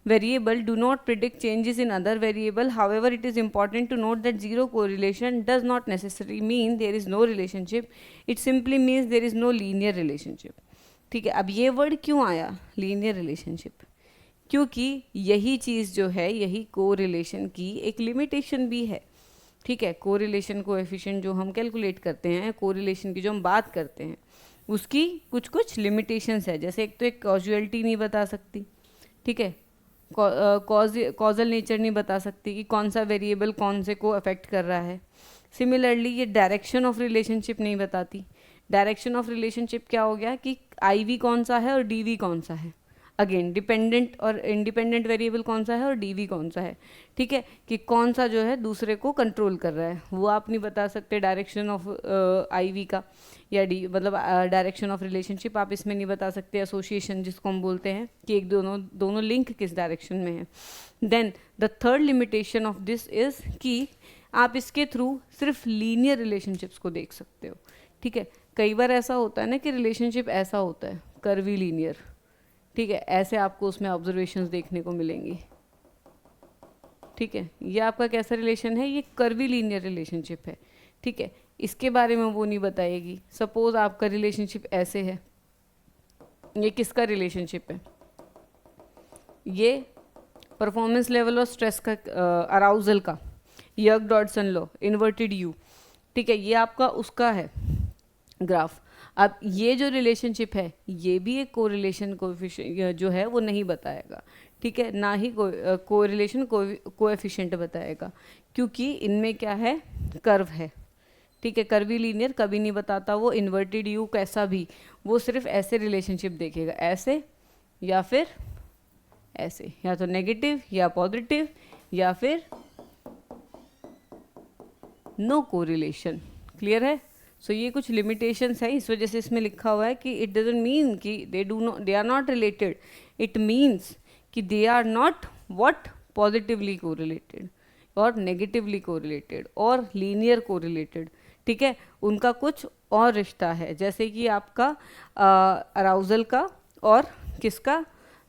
variable do not predict changes in other variable. However, it is important to note that zero correlation does not necessarily mean there is no relationship. It simply means there is no linear relationship, ठीक है। अब ये word क्यों आया linear relationship, क्योंकि यही चीज़ जो है, यही कोरिलेशन की एक लिमिटेशन भी है, ठीक है। कोरिलेशन कोएफिशिएंट जो हम कैलकुलेट करते हैं, कोरिलेशन की जो हम बात करते हैं, उसकी कुछ कुछ लिमिटेशंस है। जैसे एक तो एक कॉजुअलिटी नहीं बता सकती, ठीक है, कॉजल नेचर नहीं बता सकती कि कौन सा वेरिएबल कौन से को अफेक्ट कर रहा है। सिमिलरली ये डायरेक्शन ऑफ रिलेशनशिप नहीं बताती। डायरेक्शन ऑफ रिलेशनशिप क्या हो गया कि आई वी कौन सा है और डी वी कौन सा है। अगेन डिपेंडेंट और इंडिपेंडेंट वेरिएबल कौन सा है और डी वी कौन सा है, ठीक है। कि कौन सा जो है दूसरे को कंट्रोल कर रहा है, वो आप नहीं बता सकते डायरेक्शन ऑफ आई वी का या डी, मतलब डायरेक्शन ऑफ रिलेशनशिप आप इसमें नहीं बता सकते। एसोसिएशन जिसको हम बोलते हैं कि एक दोनों लिंक किस डायरेक्शन में है। Then the third limitation of this is कि आप इसके थ्रू सिर्फ लीनियर रिलेशनशिप्स को देख सकते हो, ठीक है। कई बार ऐसा होता है ना कि रिलेशनशिप ऐसा होता है कर्वी लीनियर, ठीक है, ऐसे आपको उसमें ऑब्जर्वेशंस देखने को मिलेंगी। ठीक है, ये आपका कैसा रिलेशन है, ये कर्वी लीनियर रिलेशनशिप है। ठीक है, इसके बारे में वो नहीं बताएगी। सपोज आपका रिलेशनशिप ऐसे है, ये किसका रिलेशनशिप है, ये परफॉर्मेंस लेवल और स्ट्रेस का, अराउजल का, यर्क डॉडसन लॉ, इन्वर्टेड यू। ठीक है, ये आपका उसका है ग्राफ। अब ये जो रिलेशनशिप है ये भी एक कोरिलेशन कोएफिशिएंट जो है वो नहीं बताएगा। ठीक है, ना ही कोरिलेशन कोएफिशिएंट बताएगा, क्योंकि इनमें क्या है, कर्व है। ठीक है, कर्वी लीनियर कभी नहीं बताता वो, इन्वर्टेड यू कैसा भी, वो सिर्फ ऐसे रिलेशनशिप देखेगा, ऐसे या फिर ऐसे, या तो नेगेटिव या पॉजिटिव या फिर नो कोरिलेशन। क्लियर है? सो ये कुछ लिमिटेशंस है, इस वजह से इसमें लिखा हुआ है कि इट डजंट मीन कि they are not related, it means कि they are not what, positively correlated और नेगेटिवली कोरिलेटेड और लीनियर कोरिलेटेड। ठीक है, उनका कुछ और रिश्ता है, जैसे कि आपका अराउजल का और किसका,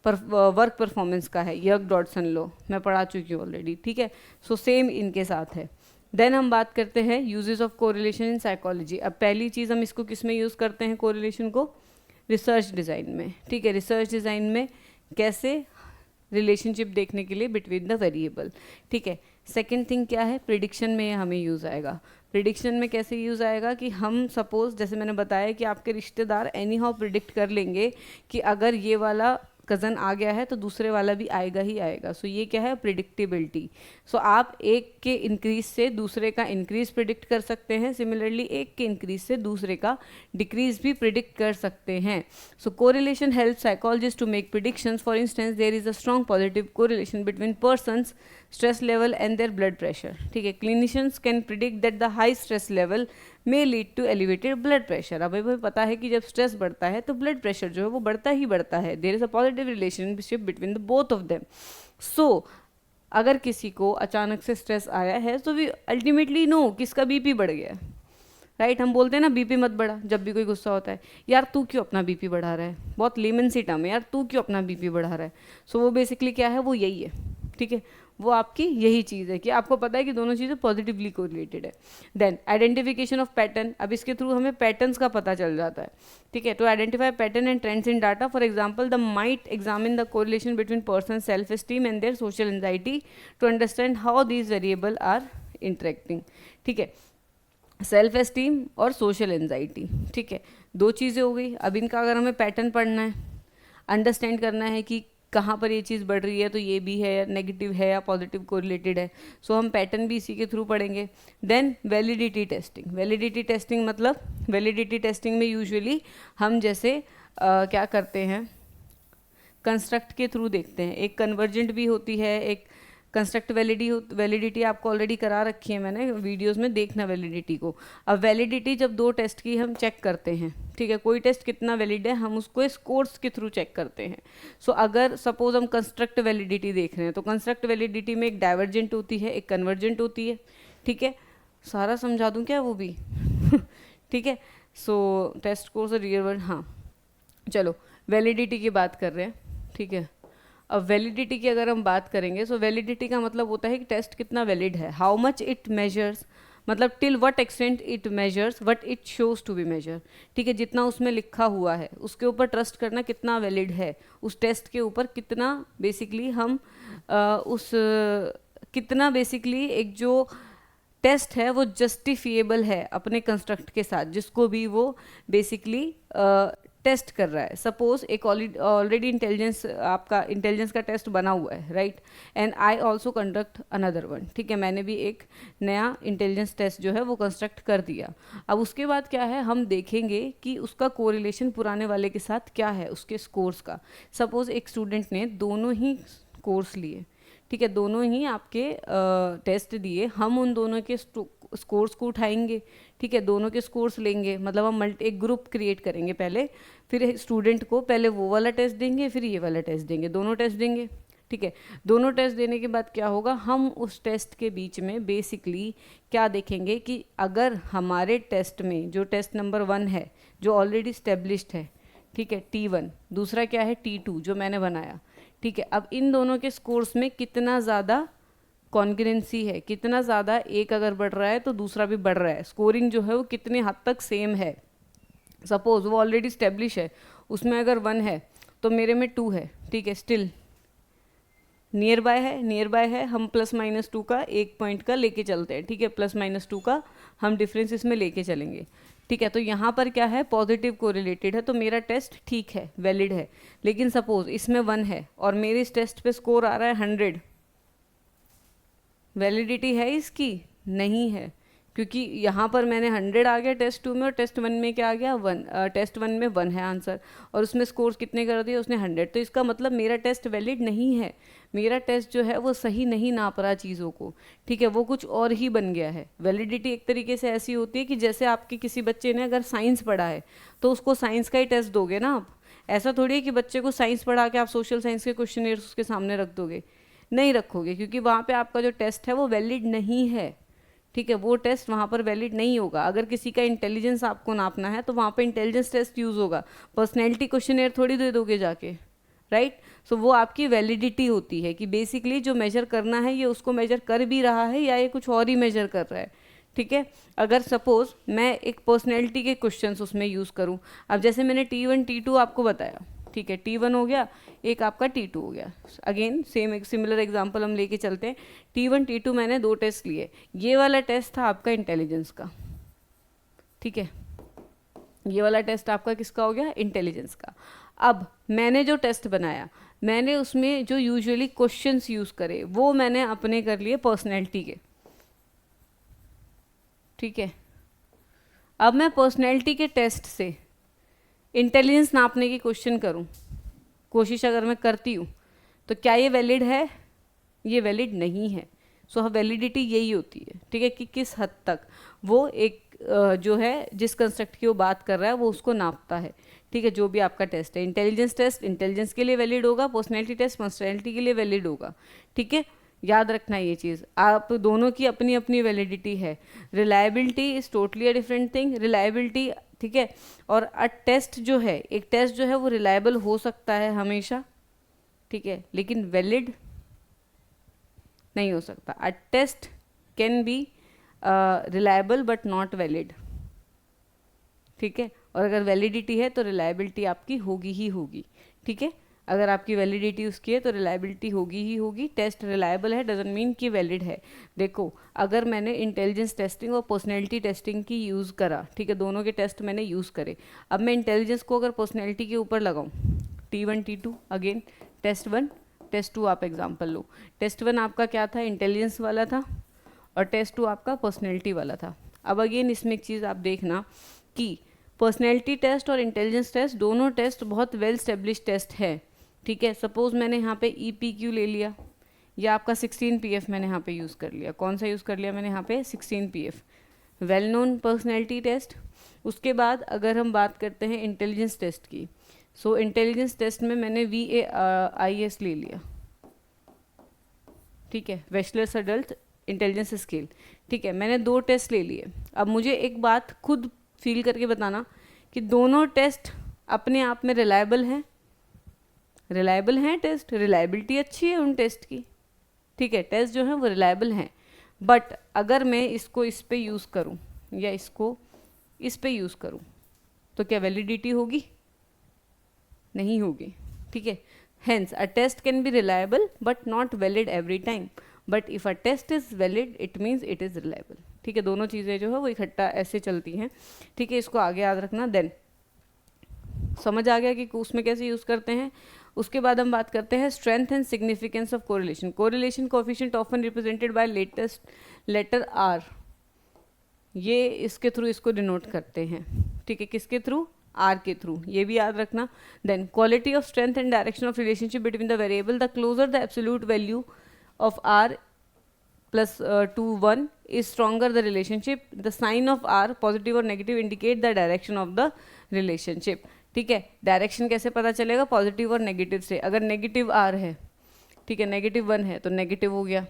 वर्क परफॉर्मेंस का है, यर्क डॉडसन लॉ मैं पढ़ा चुकी हूँ ऑलरेडी। ठीक है, सो सेम इनके साथ है। देन हम बात करते हैं uses of correlation in psychology. अब पहली चीज़ हम इसको किस में यूज़ करते हैं कोरिलेशन को, रिसर्च डिज़ाइन में। ठीक है, रिसर्च डिज़ाइन में कैसे, रिलेशनशिप देखने के लिए बिटवीन द वेरिएबल। ठीक है, सेकेंड थिंग क्या है, प्रिडिक्शन में हमें यूज़ आएगा। प्रिडिक्शन में कैसे यूज़ आएगा कि हम सपोज जैसे मैंने बताया कि आपके रिश्तेदार एनी हाउ प्रिडिक्ट कर लेंगे कि अगर ये वाला कज़न आ गया है तो दूसरे वाला भी आएगा ही आएगा। सो ये क्या है, प्रिडिक्टेबिलिटी। सो आप एक के इंक्रीज से दूसरे का इंक्रीज प्रिडिक्ट कर सकते हैं, सिमिलरली एक के इंक्रीज से दूसरे का डिक्रीज भी प्रिडिक्ट कर सकते हैं। So correlation help psychologist to make predictions. For instance there is a strong positive correlation between persons stress level and their blood pressure. ठीक है, clinicians can predict that the high stress level may lead to elevated blood pressure. अब हमें पता है कि जब stress बढ़ता है तो ब्लड प्रेशर जो है वो बढ़ता ही बढ़ता है। There is a positive relationship between the both of them. So अगर किसी को अचानक से स्ट्रेस आया है तो वी अल्टीमेटली नो किसका बीपी बढ़ गया है, राइट। हम बोलते हैं ना बीपी मत बढ़ा जब भी कोई गुस्सा होता है, यार तू क्यों अपना बीपी बढ़ा रहा है, बहुत लेमन सी टर्म है, यार तू क्यों अपना बीपी बढ़ा रहा है। सो वो बेसिकली क्या है, वो यही है। ठीक है, वो आपकी यही चीज़ है कि आपको पता है कि दोनों चीज़ें पॉजिटिवली कोरिलेटेड है। Then identification of pattern. अब इसके थ्रू हमें पैटर्न्स का पता चल जाता है। ठीक है, to identify pattern and trends in data. For example the might examine the correlation between person self esteem and their social anxiety to understand how these variable are interacting. ठीक है, सेल्फ एस्टीम और social anxiety. ठीक है, दो चीज़ें हो गई। अब इनका अगर हमें पैटर्न पढ़ना है, अंडरस्टैंड करना है कि कहाँ पर ये चीज़ बढ़ रही है, तो ये भी है नेगेटिव है या पॉजिटिव कोरिलेटेड है। सो हम पैटर्न भी इसी के थ्रू पढ़ेंगे। Then validity testing. Validity testing मतलब, वैलिडिटी टेस्टिंग में यूजुअली हम जैसे क्या करते हैं, कंस्ट्रक्ट के थ्रू देखते हैं। एक कन्वर्जेंट भी होती है, एक कंस्ट्रक्ट वैलिडिटी आपको ऑलरेडी करा रखी है मैंने वीडियोस में, देखना वैलिडिटी को। अब वैलिडिटी जब दो टेस्ट की हम चेक करते हैं, ठीक है, कोई टेस्ट कितना वैलिड है हम उसको स्कोर्स के थ्रू चेक करते हैं। सो अगर सपोज हम कंस्ट्रक्ट वैलिडिटी देख रहे हैं तो कंस्ट्रक्ट वैलिडिटी में एक डाइवर्जेंट होती है, एक कन्वर्जेंट होती है। ठीक है, सारा समझा दूँ क्या वो भी ठीक है, सो टेस्ट कोर्स और रियल वर्ल्ड। हाँ चलो, वैलिडिटी की बात कर रहे हैं। ठीक है, अब वैलिडिटी की अगर हम बात करेंगे, सो वैलिडिटी का मतलब होता है कि टेस्ट कितना वैलिड है, हाउ मच इट मेजर्स, मतलब till what extent it measures what it shows to be measure. ठीक है, जितना उसमें लिखा हुआ है उसके ऊपर ट्रस्ट करना कितना वैलिड है, उस टेस्ट के ऊपर कितना बेसिकली हम कितना बेसिकली एक जो टेस्ट है वो जस्टिफिएबल है अपने कंस्ट्रक्ट के साथ, जिसको भी वो बेसिकली टेस्ट कर रहा है। सपोज एक ऑलरेडी इंटेलिजेंस, आपका इंटेलिजेंस का टेस्ट बना हुआ है, right, and I also conduct another one. ठीक है, मैंने भी एक नया इंटेलिजेंस टेस्ट जो है वो कंस्ट्रक्ट कर दिया। अब उसके बाद क्या है, हम देखेंगे कि उसका कोरिलेशन पुराने वाले के साथ क्या है, उसके स्कोर्स का। सपोज एक स्टूडेंट ने दोनों ही कोर्स लिए, ठीक है, दोनों ही आपके टेस्ट दिए, हम उन दोनों के स्कोर्स को उठाएंगे। ठीक है, दोनों के स्कोर्स लेंगे, मतलब हम एक ग्रुप क्रिएट करेंगे पहले, फिर स्टूडेंट को पहले वो वाला टेस्ट देंगे, फिर ये वाला टेस्ट देंगे, दोनों टेस्ट देंगे। ठीक है, दोनों टेस्ट देने के बाद क्या होगा, हम उस टेस्ट के बीच में बेसिकली क्या देखेंगे कि अगर हमारे टेस्ट में जो टेस्ट नंबर 1 है जो ऑलरेडी स्टेब्लिश्ड है, ठीक है, T1, दूसरा क्या है T2 जो मैंने बनाया। ठीक है, अब इन दोनों के स्कोर्स में कितना ज़्यादा कॉन्ग्रुएंसी है, कितना ज़्यादा एक अगर बढ़ रहा है तो दूसरा भी बढ़ रहा है, स्कोरिंग जो है वो कितने हद तक सेम है। सपोज वो ऑलरेडी स्टेब्लिश है, उसमें अगर 1 है तो मेरे में 2 है, ठीक है, स्टिल नियर बाय है, हम +-2 का 1 पॉइंट का लेके चलते हैं, ठीक है, +-2 का हम डिफरेंस इसमें लेके चलेंगे, ठीक है। तो यहाँ पर क्या है, पॉजिटिव कोरिलेटेड है, तो मेरा टेस्ट ठीक है, वैलिड है। लेकिन सपोज इसमें 1 है और मेरे इस टेस्ट पे स्कोर आ रहा है 100, वैलिडिटी है इसकी? नहीं है, क्योंकि यहाँ पर मैंने 100 आ गया टेस्ट 2 में और टेस्ट 1 में क्या आ गया, 1। टेस्ट 1 में 1 है आंसर और उसमें स्कोर्स कितने कर दिए उसने, 100। तो इसका मतलब मेरा टेस्ट वैलिड नहीं है, मेरा टेस्ट जो है वो सही नहीं नाप रहा चीज़ों को, ठीक है, वो कुछ और ही बन गया है। वैलिडिटी एक तरीके से ऐसी होती है कि जैसे आपके किसी बच्चे ने अगर साइंस पढ़ा है तो उसको साइंस का ही टेस्ट दोगे ना आप। ऐसा थोड़ी है कि बच्चे को साइंस पढ़ा के आप सोशल साइंस के क्वेश्चनेयर उसके सामने रख दोगे, नहीं रखोगे, क्योंकि वहाँ पे आपका जो टेस्ट है वो वैलिड नहीं है, ठीक है, वो टेस्ट वहाँ पर वैलिड नहीं होगा। अगर किसी का इंटेलिजेंस आपको नापना है तो वहाँ पे इंटेलिजेंस टेस्ट यूज़ होगा, पर्सनैलिटी क्वेश्चनेयर थोड़ी दे दोगे जाके, राइट। सो वो आपकी वैलिडिटी होती है कि बेसिकली जो मेजर करना है ये उसको मेजर कर भी रहा है या ये कुछ और ही मेजर कर रहा है, ठीक है। अगर सपोज मैं एक पर्सनैलिटी के क्वेश्चंस उसमें यूज़ करूँ, अब जैसे मैंने T1 T2 आपको बताया, ठीक है, T1 हो गया, एक आपका T2 हो गया। अगेन सेम एक सिमिलर एग्जांपल हम लेके चलते हैं। T1 T2 मैंने 2 टेस्ट लिए, ये वाला टेस्ट था आपका इंटेलिजेंस का, ठीक है, ये वाला टेस्ट आपका किसका हो गया, इंटेलिजेंस का। अब मैंने जो टेस्ट बनाया, मैंने उसमें जो यूजुअली क्वेश्चंस यूज़ करे वो मैंने अपने कर लिए पर्सनैलिटी के, ठीक है। अब मैं पर्सनैलिटी के टेस्ट से इंटेलिजेंस नापने की क्वेश्चन करूं, कोशिश अगर मैं करती हूँ, तो क्या ये वैलिड है, ये वैलिड नहीं है। सो वैलिडिटी यही होती है, ठीक है, कि किस हद तक वो एक जो है जिस कंस्ट्रक्ट की वो बात कर रहा है वो उसको नापता है, ठीक है। जो भी आपका टेस्ट है, इंटेलिजेंस टेस्ट इंटेलिजेंस के लिए वैलिड होगा, पर्सनैलिटी टेस्ट पर्सनैलिटी के लिए वैलिड होगा, ठीक है। याद रखना ये चीज़, आप दोनों की अपनी अपनी वैलिडिटी है। Reliability is totally a different thing, reliability, ठीक है, और अ टेस्ट जो है, एक टेस्ट जो है वो रिलायबल हो सकता है हमेशा, ठीक है, लेकिन वैलिड नहीं हो सकता। A test can be reliable but not valid, ठीक है। और अगर वैलिडिटी है तो रिलायबिलिटी आपकी होगी ही होगी, ठीक है। अगर आपकी वैलिडिटी उसकी है तो रिलायबिलिटी होगी ही होगी। टेस्ट रिलायबल है डजंट मीन कि वैलिड है। देखो, अगर मैंने इंटेलिजेंस टेस्टिंग और पर्सनैलिटी टेस्टिंग की यूज़ करा, ठीक है, दोनों के टेस्ट मैंने यूज़ करे, अब मैं इंटेलिजेंस को अगर पर्सनैलिटी के ऊपर लगाऊं, T1 T2 again, test 1 test 2 आप एग्जाम्पल लो। टेस्ट 1 आपका क्या था, इंटेलिजेंस वाला था, और टेस्ट 2 आपका पर्सनैलिटी वाला था। अब अगेन इसमें एक चीज़ आप देखना कि पर्सनैलिटी टेस्ट और इंटेलिजेंस टेस्ट दोनों टेस्ट बहुत वेल स्टेब्लिश टेस्ट है, ठीक है। सपोज मैंने यहाँ पे EPQ ले लिया, या आपका 16 PF मैंने यहाँ पे यूज़ कर लिया। कौन सा यूज़ कर लिया मैंने यहाँ पे, 16 PF, well known personality test. उसके बाद अगर हम बात करते हैं इंटेलिजेंस टेस्ट की, सो इंटेलिजेंस टेस्ट में मैंने VAIS ले लिया, ठीक है, वेशलर्स अडल्ट इंटेलिजेंस स्केल, ठीक है। मैंने 2 टेस्ट ले लिए। अब मुझे एक बात खुद फील करके बताना कि दोनों टेस्ट अपने आप में रिलायबल हैं, रिलायबल हैं टेस्ट, रिलायबिलिटी अच्छी है उन टेस्ट की, ठीक है, टेस्ट जो है वो रिलायबल हैं। बट अगर मैं इसको इस पे यूज़ करूं या इसको इस पे यूज़ करूं तो क्या वैलिडिटी होगी, नहीं होगी, ठीक है। Hence a test can be reliable but not valid every time, but if a test is valid it means it is reliable, ठीक है। दोनों चीज़ें जो है वो इकट्ठा ऐसे चलती हैं, ठीक है, इसको आगे याद रखना। देन समझ आ गया कि उसमें कैसे यूज़ करते हैं। उसके बाद हम बात करते हैं strength and significance of correlation. Correlation coefficient often represented by latest letter r, ये इसके थ्रू इसको डिनोट करते हैं, ठीक है, किसके थ्रू, आर के थ्रू, ये भी याद रखना। Then quality of strength and direction of relationship between the variable, the closer the absolute value of r plus 2 1 is stronger the relationship, the sign of R positive और negative indicate the direction of the relationship, ठीक है। Direction कैसे पता चलेगा, positive और negative से। अगर negative R है, ठीक है, नेगेटिव 1 है तो नेगेटिव हो गया,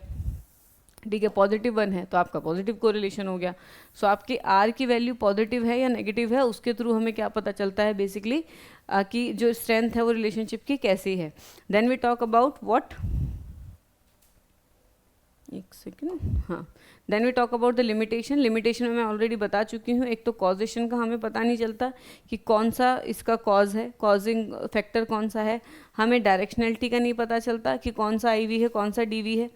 ठीक है, पॉजिटिव 1 है तो आपका पॉजिटिव कोरिलेशन हो गया। सो आपकी R की वैल्यू पॉजिटिव है या नेगेटिव है, उसके थ्रू हमें क्या पता चलता है बेसिकली कि जो स्ट्रेंथ है वो रिलेशनशिप की कैसी है। Then we talk about what, एक सेकेंड, हाँ। Then we talk about the limitation. Limitation में मैं ऑलरेडी बता चुकी हूँ। एक तो कॉजेशन का हमें पता नहीं चलता कि कौन सा इसका कॉज है, कॉजिंग फैक्टर कौन सा है। हमें डायरेक्शनलिटी का नहीं पता चलता कि कौन सा आई वी है, कौन सा डी वी है,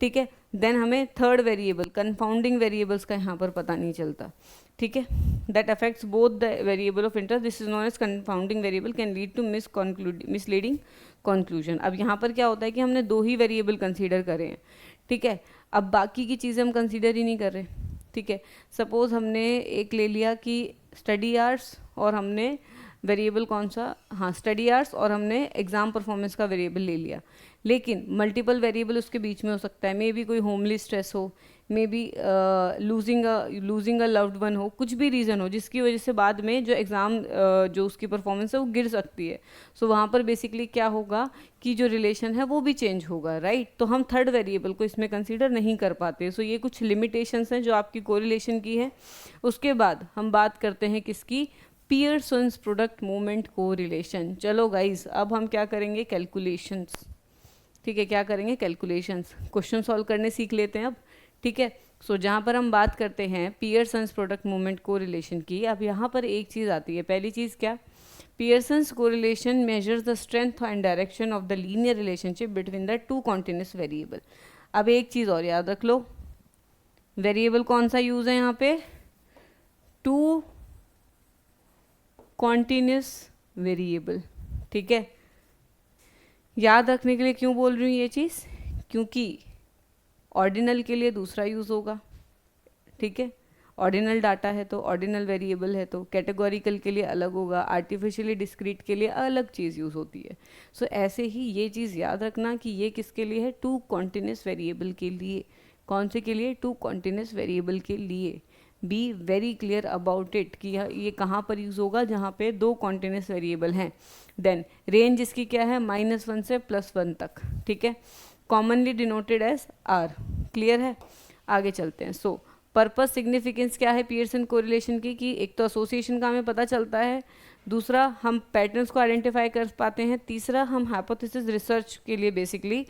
ठीक है। देन हमें थर्ड वेरिएबल, कंफाउंडिंग वेरिएबल्स का यहाँ पर पता नहीं चलता, ठीक है। That affects both the variable of interest, this is known as confounding variable, can lead to misleading conclusion. अब यहाँ पर क्या होता है कि हमने दो ही वेरिएबल कंसीडर करे हैं, ठीक है। अब बाकी की चीज़ें हम कंसीडर ही नहीं कर रहे, ठीक है। सपोज हमने एक ले लिया कि स्टडी आवर्स, और हमने वेरिएबल कौन सा, हाँ स्टडी आवर्स, और हमने एग्ज़ाम परफॉर्मेंस का वेरिएबल ले लिया। लेकिन मल्टीपल वेरिएबल उसके बीच में हो सकता है। मे बी कोई होमली स्ट्रेस हो, may be losing a loved one हो, कुछ भी रीज़न हो जिसकी वजह से बाद में जो एग्ज़ाम जो उसकी परफॉर्मेंस है वो गिर सकती है। सो वहाँ पर बेसिकली क्या होगा कि जो रिलेशन है वो भी चेंज होगा, राइट। तो हम थर्ड वेरिएबल को इसमें कंसीडर नहीं कर पाते। सो ये कुछ लिमिटेशंस हैं जो आपकी कोरिलेशन की है। उसके बाद हम बात करते हैं किसकी, पियर्सन्स प्रोडक्ट मोमेंट कोरिलेशन। चलो गाइज, अब हम क्या करेंगे, कैलकुलेशंस, ठीक है। क्या करेंगे, कैलकुलेशंस, क्वेश्चन सॉल्व करने सीख लेते हैं अब, ठीक है। सो जहाँ पर हम बात करते हैं पियर्सन्स प्रोडक्ट मोमेंट कोरिलेशन की, अब यहाँ पर एक चीज़ आती है। पहली चीज़ क्या, Pearson's correlation measures the strength and direction of the linear relationship between the two continuous variable। अब एक चीज़ और याद रख लो, वेरिएबल कौन सा यूज़ है यहाँ पे, टू कॉन्टिन्यूस वेरिएबल, ठीक है। याद रखने के लिए क्यों बोल रही हूँ ये चीज़, क्योंकि ऑर्डिनल के लिए दूसरा यूज़ होगा, ठीक है। ऑर्डिनल डाटा है तो, ऑर्डिनल वेरिएबल है तो, कैटेगोरिकल के लिए अलग होगा, आर्टिफिशियली डिस्क्रीट के लिए अलग चीज़ यूज़ होती है। सो ऐसे ही ये चीज़ याद रखना कि ये किसके लिए है, टू कॉन्टिन्यूस वेरिएबल के लिए। कौन से के लिए, टू कॉन्टिन्यूस वेरिएबल के लिए। Be very clear about it कि ये कहाँ पर यूज़ होगा, जहाँ पे दो कॉन्टिन्यूस वेरिएबल हैं। देन रेंज इसकी क्या है, -1 से +1 तक, ठीक है। Commonly denoted as r, clear है। आगे चलते हैं। सो पर्पस सिग्निफिकेंस क्या है पियर्सन कोरिलेशन की, कि एक तो एसोसिएशन का हमें पता चलता है, दूसरा हम पैटर्न्स को आइडेंटिफाई कर पाते हैं, तीसरा हम हाइपोथेसिस रिसर्च के लिए बेसिकली,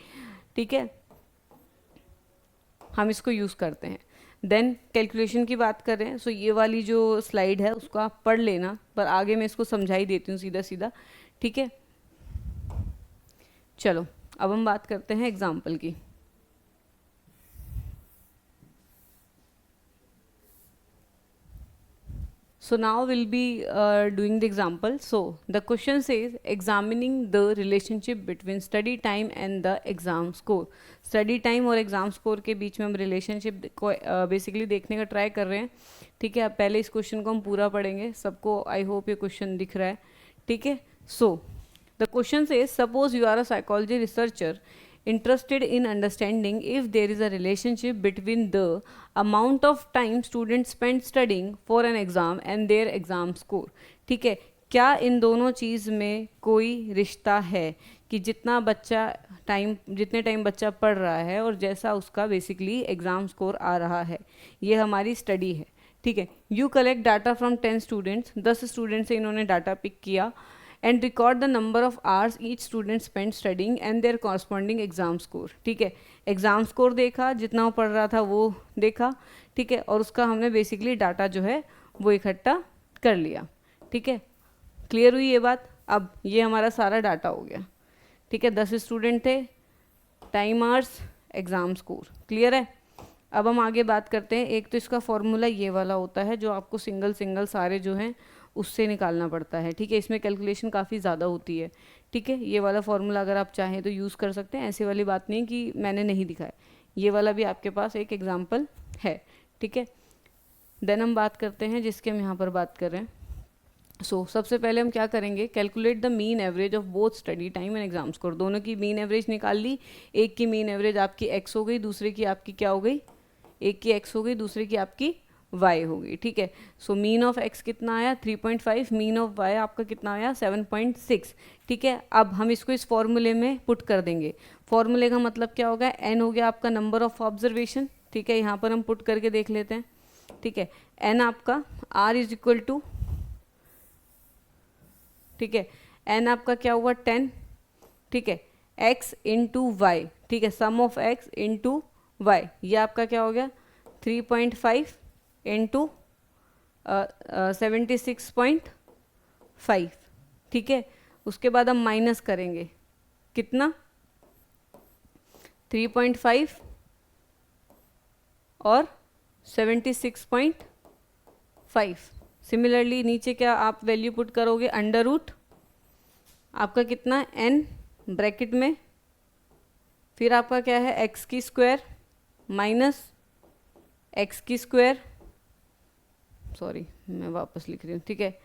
ठीक है, हम इसको यूज़ करते हैं। देन कैलकुलेशन की बात कर रहे हैं। सो ये वाली जो स्लाइड है उसको आप पढ़ लेना, पर आगे मैं इसको समझा ही देती हूँ सीधा सीधा, ठीक है। चलो अब हम बात करते हैं एग्जाम्पल की। So now we'll be doing the example. So the question says examining the relationship between study time and the exam score. Study time और exam score के बीच में हम relationship को basically देखने का try कर रहे हैं, ठीक है। अब पहले इस question को हम पूरा पढ़ेंगे, सबको I hope ये question दिख रहा है, ठीक है। So the question says suppose you are a psychology researcher interested in understanding if there is a relationship between the amount of time students spend studying for an exam and their exam score, ठीक है। क्या इन दोनों चीज़ में कोई रिश्ता है कि जितने टाइम बच्चा पढ़ रहा है और जैसा उसका बेसिकली एग्ज़ाम स्कोर आ रहा है। ये हमारी स्टडी है, ठीक है। You collect data from 10 students, 10 student से इन्होंने डाटा पिक किया, and record the number of hours each student spend studying and there corresponding exam score, ठीक है। एग्जाम स्कोर देखा, जितना वो पढ़ रहा था वो देखा, ठीक है, और उसका हमने बेसिकली डाटा जो है वो इकट्ठा कर लिया, ठीक है। क्लियर हुई ये बात। अब ये हमारा सारा डाटा हो गया, ठीक है। 10 स्टूडेंट थे, time hours, exam score, clear है। अब हम आगे बात करते हैं। एक तो इसका फॉर्मूला ये वाला होता है जो आपको सिंगल सिंगल सारे जो हैं उससे निकालना पड़ता है, ठीक है। इसमें कैलकुलेशन काफ़ी ज़्यादा होती है, ठीक है। ये वाला फॉर्मूला अगर आप चाहें तो यूज़ कर सकते हैं, ऐसे वाली बात नहीं कि मैंने नहीं दिखाया, ये वाला भी आपके पास एक एग्जाम्पल है, ठीक है। देन हम बात करते हैं जिसके हम यहाँ पर बात कर रहे हैं। सबसे पहले हम क्या करेंगे, calculate the mean average of both study time and exam score. दोनों की मीन एवरेज निकाल ली। एक की मीन एवरेज आपकी एक्स हो गई, दूसरे की आपकी क्या हो गई, एक की एक्स हो गई, दूसरे की आपकी y हो गई, ठीक है। सो मीन ऑफ x कितना आया 3.5, मीन ऑफ y आपका कितना आया 7.6, ठीक है। अब हम इसको इस फॉर्मूले में पुट कर देंगे। फॉर्मूले का मतलब क्या होगा, n हो गया आपका नंबर ऑफ ऑब्जर्वेशन, ठीक है। यहाँ पर हम पुट करके देख लेते हैं, ठीक है। n आपका r इज इक्वल टू, ठीक है, n आपका क्या हुआ 10, ठीक है, x इंटू वाई, ठीक है, सम ऑफ x इंटू y, ये आपका क्या हो गया 3.5 इंटू 76.5, ठीक है। उसके बाद हम माइनस करेंगे कितना 3.5 और 76.5। सिमिलरली नीचे क्या आप वैल्यू पुट करोगे, अंडर रूट आपका कितना n ब्रैकेट में, फिर आपका क्या है x की स्क्वायर माइनस x की स्क्वायर, सॉरी मैं वापस लिख रही हूँ, ठीक है,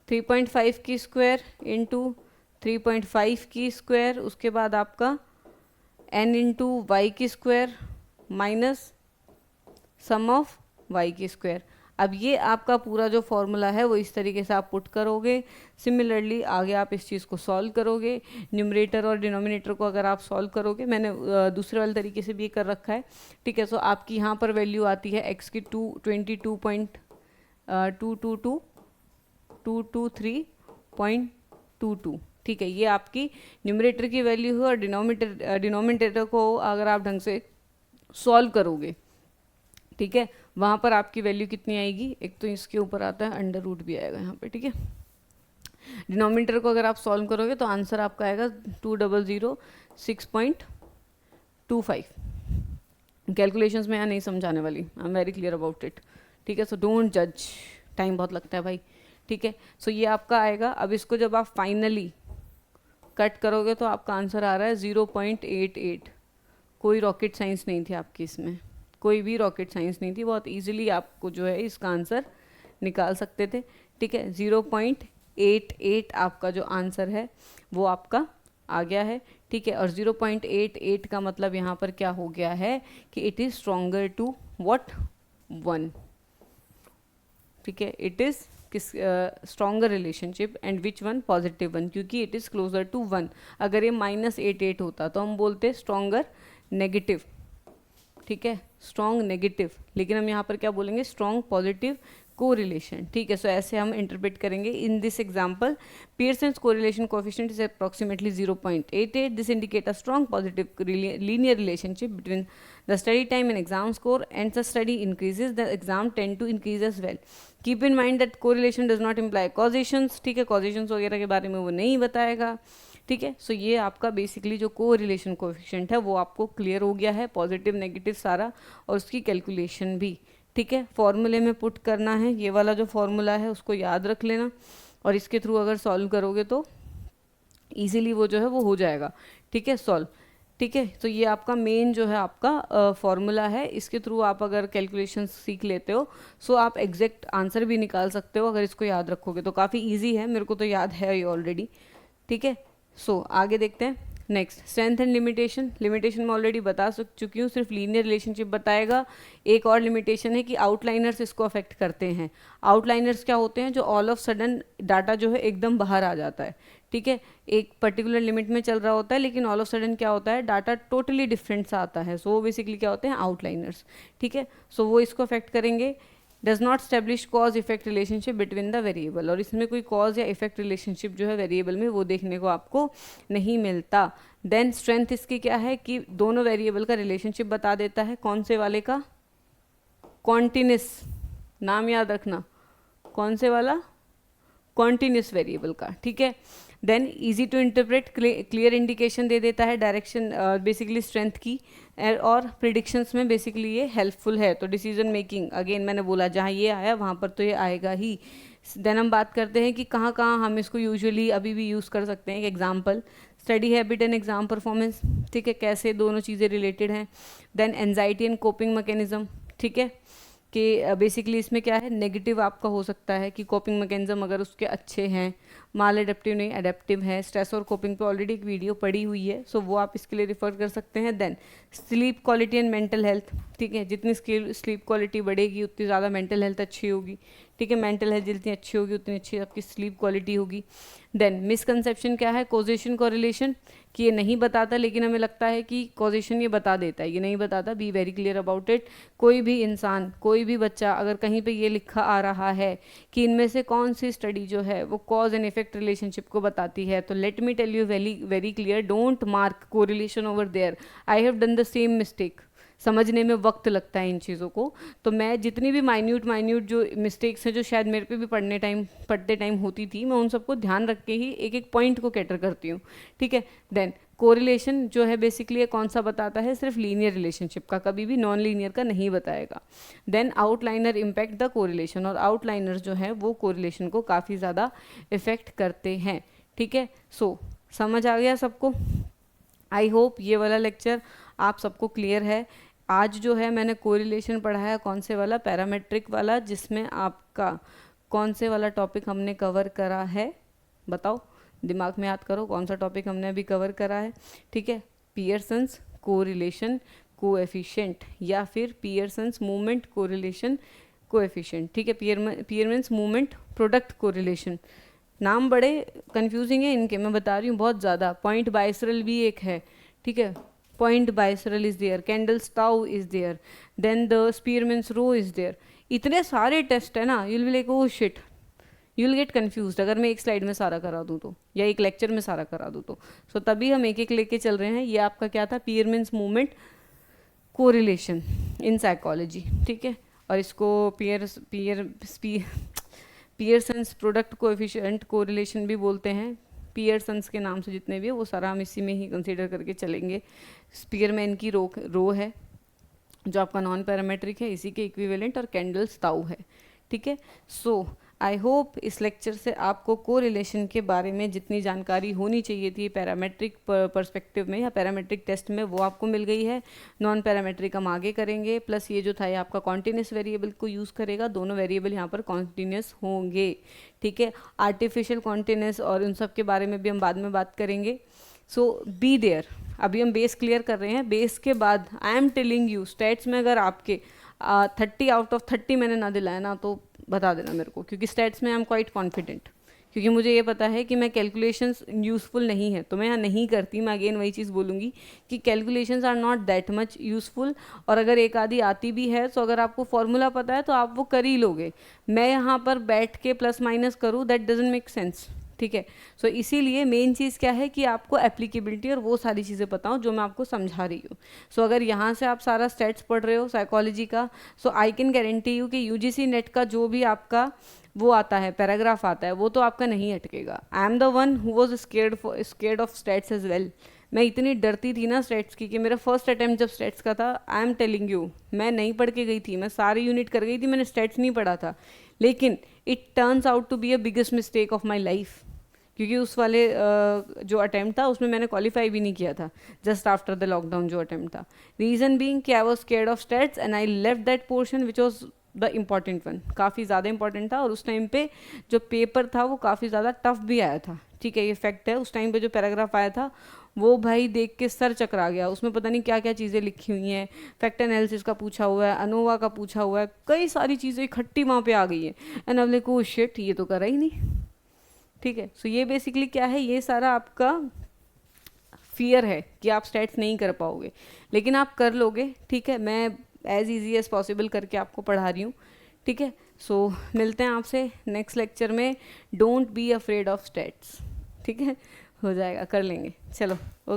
3.5 की स्क्वायर इंटू 3.5 की स्क्वायर, उसके बाद आपका n इंटू वाई की square minus sum of y की स्क्वायर। अब ये आपका पूरा जो फॉर्मूला है वो इस तरीके से आप पुट करोगे। सिमिलरली आगे आप इस चीज़ को सॉल्व करोगे, न्यूमरेटर और डिनोमिनेटर को अगर आप सॉल्व करोगे, मैंने दूसरे वाले तरीके से भी ये कर रखा है, ठीक है। सो आपकी यहाँ पर वैल्यू आती है x की 222.223.22, ठीक है। ये आपकी न्यूमरेटर की वैल्यू है और डिनोमिनेटर को अगर आप ढंग से सॉल्व करोगे, ठीक है, वहाँ पर आपकी वैल्यू कितनी आएगी, एक तो इसके ऊपर आता है अंडर रूट भी आएगा यहाँ पे, ठीक है। डिनोमिनेटर को अगर आप सॉल्व करोगे तो आंसर आपका आएगा 2006.25। कैलकुलेशंस में यहाँ नहीं समझाने वाली, I am very clear about it, ठीक है। सो डोंट जज, टाइम बहुत लगता है भाई, ठीक है। सो ये आपका आएगा। अब इसको जब आप फाइनली कट करोगे तो आपका आंसर आ रहा है 0.88। कोई रॉकेट साइंस नहीं थी आपकी इसमें, कोई भी रॉकेट साइंस नहीं थी, बहुत इजीली आपको जो है इसका आंसर निकाल सकते थे, ठीक है। 0.88 आपका जो आंसर है वो आपका आ गया है, ठीक है। और 0.88 का मतलब यहाँ पर क्या हो गया है कि it is stronger to what 1, ठीक है। इट इज़ किस stronger relationship and which one positive 1, क्योंकि इट इज़ क्लोजर टू 1। अगर ये -88 होता तो हम बोलते स्ट्रॉन्गर नेगेटिव, ठीक है, स्ट्रॉन्ग नेगेटिव, लेकिन हम यहाँ पर क्या बोलेंगे स्ट्रॉन्ग पॉजिटिव कोरिलेशन, ठीक है। सो ऐसे हम इंटरप्रेट करेंगे। In this example Pearson's correlation coefficient is approximately 0.88। This indicate a strong positive linear relationship between the study time and exam score, and the study increases the exam tend to increase as well. Keep in mind that correlation does not imply causations, ठीक है, कॉजेशंस वगैरह के बारे में वो नहीं बताएगा, ठीक है। सो ये आपका बेसिकली जो कोरिलेशन कोएफिशिएंट है वो आपको क्लियर हो गया है, पॉजिटिव नेगेटिव सारा, और उसकी कैलकुलेशन भी, ठीक है, फॉर्मूले में पुट करना है। ये वाला जो फॉर्मूला है उसको याद रख लेना, और इसके थ्रू अगर सॉल्व करोगे तो इजीली वो जो है वो हो जाएगा, ठीक है, सॉल्व, ठीक है। तो ये आपका मेन जो है आपका फॉर्मूला है, इसके थ्रू आप अगर कैलकुलेशन सीख लेते हो सो आप एग्जैक्ट आंसर भी निकाल सकते हो अगर इसको याद रखोगे तो। काफ़ी ईजी है, मेरे को तो याद है ये ऑलरेडी, ठीक है। सो आगे देखते हैं next, strength and limitation. Limitation में ऑलरेडी बता चुकी हूँ, सिर्फ लीनियर रिलेशनशिप बताएगा। एक और लिमिटेशन है कि आउटलाइनर्स इसको अफेक्ट करते हैं। आउटलाइनर्स क्या होते हैं, जो ऑल ऑफ सडन डाटा जो है एकदम बाहर आ जाता है, ठीक है, एक पर्टिकुलर लिमिट में चल रहा होता है लेकिन ऑल ऑफ सडन क्या होता है डाटा टोटली डिफरेंट सा आता है। सो बेसिकली क्या होते हैं आउटलाइनर्स, ठीक है। सो वो इसको अफेक्ट करेंगे। Does not establish cause effect relationship between the variable, और इसमें कोई कॉज या इफेक्ट रिलेशनशिप जो है वेरिएबल में वो देखने को आपको नहीं मिलता। देन स्ट्रेंथ इसकी क्या है कि दोनों वेरिएबल का रिलेशनशिप बता देता है। कौन से वाले का, कॉन्टिन्यूस, नाम याद रखना, कौन से वाला, कॉन्टिन्यूस वेरिएबल का, ठीक है। Then easy to interpret, clear indication दे देता है डायरेक्शन बेसिकली स्ट्रेंथ की, और प्रिडिक्शंस में बेसिकली ये हेल्पफुल है। तो डिसीजन मेकिंग, अगेन मैंने बोला जहाँ ये आया वहाँ पर तो ये आएगा ही। देन हम बात करते हैं कि कहाँ कहाँ हम इसको यूजुअली अभी भी यूज़ कर सकते हैं। एक example, study habit and exam performance, ठीक है, कैसे दोनों चीज़ें रिलेटेड हैं। देन एंजाइटी एंड कोपिंग मैकेनिज्म, ठीक है, कि बेसिकली इसमें क्या है नेगेटिव आपका हो सकता है कि कोपिंग मैकेनिज्म अगर उसके अच्छे हैं, माल एडेप्टिव नहीं एडेप्टिव है। स्ट्रेस और कोपिंग पे ऑलरेडी एक वीडियो पड़ी हुई है, सो वो आप इसके लिए रिफर कर सकते हैं। देन sleep quality and mental health, ठीक है, जितनी स्लीप क्वालिटी बढ़ेगी उतनी ज़्यादा मेंटल हेल्थ अच्छी होगी, ठीक है, मेंटल हेल्थ जितनी अच्छी होगी उतनी अच्छी आपकी स्लीप क्वालिटी होगी। देन मिसकंसेप्शन क्या है, कॉजेशन कॉरिलेशन, कि ये नहीं बताता लेकिन हमें लगता है कि कॉजेशन ये बता देता है, ये नहीं बताता। B very clear about it. कोई भी इंसान, कोई भी बच्चा अगर कहीं पे ये लिखा आ रहा है कि इनमें से कौन सी स्टडी जो है वो कॉज एंड इफेक्ट रिलेशनशिप को बताती है, तो let me tell you very very clear, don't mark correlation over there. I have done the same mistake, समझने में वक्त लगता है इन चीज़ों को। तो मैं जितनी भी माइन्यूट जो मिस्टेक्स हैं जो शायद मेरे पे भी पढ़ते टाइम होती थी, मैं उन सबको ध्यान रख के ही एक एक पॉइंट को कैटर करती हूँ, ठीक है। देन कोरिलेशन जो है बेसिकली कौन सा बताता है, सिर्फ लीनियर रिलेशनशिप का, कभी भी नॉन लीनियर का नहीं बताएगा। देन आउटलाइनर इम्पैक्ट द कोरिलेशन, और आउटलाइनर जो है वो कोरिलेशन को काफ़ी ज़्यादा इफेक्ट करते हैं, ठीक है। सो समझ आ गया सबको? आई होप ये वाला लेक्चर आप सबको क्लियर है। आज जो है मैंने कोरिलेशन पढ़ाया, कौन से वाला, पैरामेट्रिक वाला, जिसमें आपका कौन से वाला टॉपिक हमने कवर करा है, बताओ, दिमाग में याद करो कौन सा टॉपिक हमने अभी कवर करा है, ठीक है। पियर्सन्स कोरिलेशन कोएफिशिएंट, या फिर पियर्सन्स मूवमेंट कोरिलेशन कोएफिशिएंट, ठीक है। पियरमैन्स मूवमेंट प्रोडक्ट कोरिलेशन, नाम बड़े कंफ्यूजिंग है इनके, मैं बता रही हूँ बहुत ज़्यादा। पॉइंट बाइसरल भी एक है, ठीक है, point biserial is there, Kendall's tau is there, then the Spearman's rho is there. इतने सारे टेस्ट है ना, you will be like oh shit, you will get confused अगर मैं एक स्लाइड में सारा करा दूँ तो, या एक लेक्चर में सारा करा दूँ तो। सो तभी हम एक एक लेके चल रहे हैं। ये आपका क्या था, पियरमैन्स मूवमेंट कोरिलेशन इन साइकोलॉजी, ठीक है। और इसको पियर्सन्स प्रोडक्ट कोएफिशिएंट कोरिलेशन भी बोलते हैं। पियर्सन्स के नाम से जितने भी है वो सारा हम इसी में ही कंसीडर करके चलेंगे। स्पीयरमैन की रो है जो आपका नॉन पैरामेट्रिक है, इसी के इक्विवेलेंट, और कैंडल्स ताऊ है, ठीक है। सो आई होप इस लेक्चर से आपको कोरिलेशन के बारे में जितनी जानकारी होनी चाहिए थी पैरामेट्रिक पर्सपेक्टिव में या पैरामेट्रिक टेस्ट में, वो आपको मिल गई है। नॉन पैरामेट्रिक हम आगे करेंगे, प्लस ये जो था ये आपका कॉन्टिन्यूस वेरिएबल को यूज़ करेगा, दोनों वेरिएबल यहाँ पर कॉन्टिन्यूस होंगे, ठीक है। आर्टिफिशियल कॉन्टिन्यूस और उन सब के बारे में भी हम बाद में बात करेंगे। सो बी देयर, अभी हम बेस क्लियर कर रहे हैं। बेस के बाद I am telling you, stats में अगर आपके 30 आउट ऑफ 30 मैंने ना दिलाया ना तो बता देना मेरे को, क्योंकि स्टैट्स में आई एम क्वाइट कॉन्फिडेंट, क्योंकि मुझे ये पता है कि मैं कैलकुलेशंस यूज़फुल नहीं है तो मैं यहाँ नहीं करती। मैं अगेन वही चीज़ बोलूँगी कि calculations are not that much useful, और अगर एक आधी आती भी है तो अगर आपको फॉर्मूला पता है तो आप वो कर ही लोगे। मैं यहाँ पर बैठ के प्लस माइनस करूँ, दैट डजंट मेक सेंस, ठीक है। सो इसीलिए मेन चीज़ क्या है कि आपको एप्लीकेबिलिटी और वो सारी चीज़ें पता हो जो मैं आपको समझा रही हूँ। सो अगर यहाँ से आप सारा स्टैट्स पढ़ रहे हो साइकोलॉजी का, सो आई कैन गारंटी यू कि यूजीसी नेट का जो भी आपका वो आता है, पैराग्राफ आता है, वो तो आपका नहीं अटकेगा। I am the one who was scared of stats as well. मैं इतनी डरती थी ना स्टैट्स की कि मेरा फर्स्ट अटैम्प्ट जब स्टैट्स का था, आई एम टेलिंग यू, मैं नहीं पढ़ के गई थी, मैं सारी यूनिट कर गई थी, मैंने स्टैट्स नहीं पढ़ा था। लेकिन it turns out to be a biggest mistake of my life, क्योंकि उस वाले जो अटैम्प्ट था उसमें मैंने क्वालिफाई भी नहीं किया था, जस्ट आफ्टर द लॉकडाउन जो अटैम्प्ट था। रीज़न बीइंग कि I was scared of stats and I left that portion which was the important one, काफ़ी ज़्यादा इंपॉर्टेंट था। और उस टाइम पे जो पेपर था वो काफ़ी ज़्यादा टफ भी आया था, ठीक है, ये फैक्ट है। उस टाइम पे जो पैराग्राफ आया था वो भाई देख के सर चकरा गया, उसमें पता नहीं क्या क्या चीज़ें लिखी हुई हैं, फैक्ट एनालिसिस का पूछा हुआ है, अनोवा का पूछा हुआ है, कई सारी चीज़ें इकट्ठी वहाँ पे आ गई है। एंड अब लाइक ओह शिट, ये तो करा ही नहीं, ठीक है। सो ये बेसिकली क्या है, ये सारा आपका फियर है कि आप स्टैट्स नहीं कर पाओगे, लेकिन आप कर लोगे, ठीक है। मैं एज ईजी एज पॉसिबल करके आपको पढ़ा रही हूँ, ठीक है। सो मिलते हैं आपसे नेक्स्ट लेक्चर में। Don't be afraid of stats, ठीक है, हो जाएगा, कर लेंगे, चलो।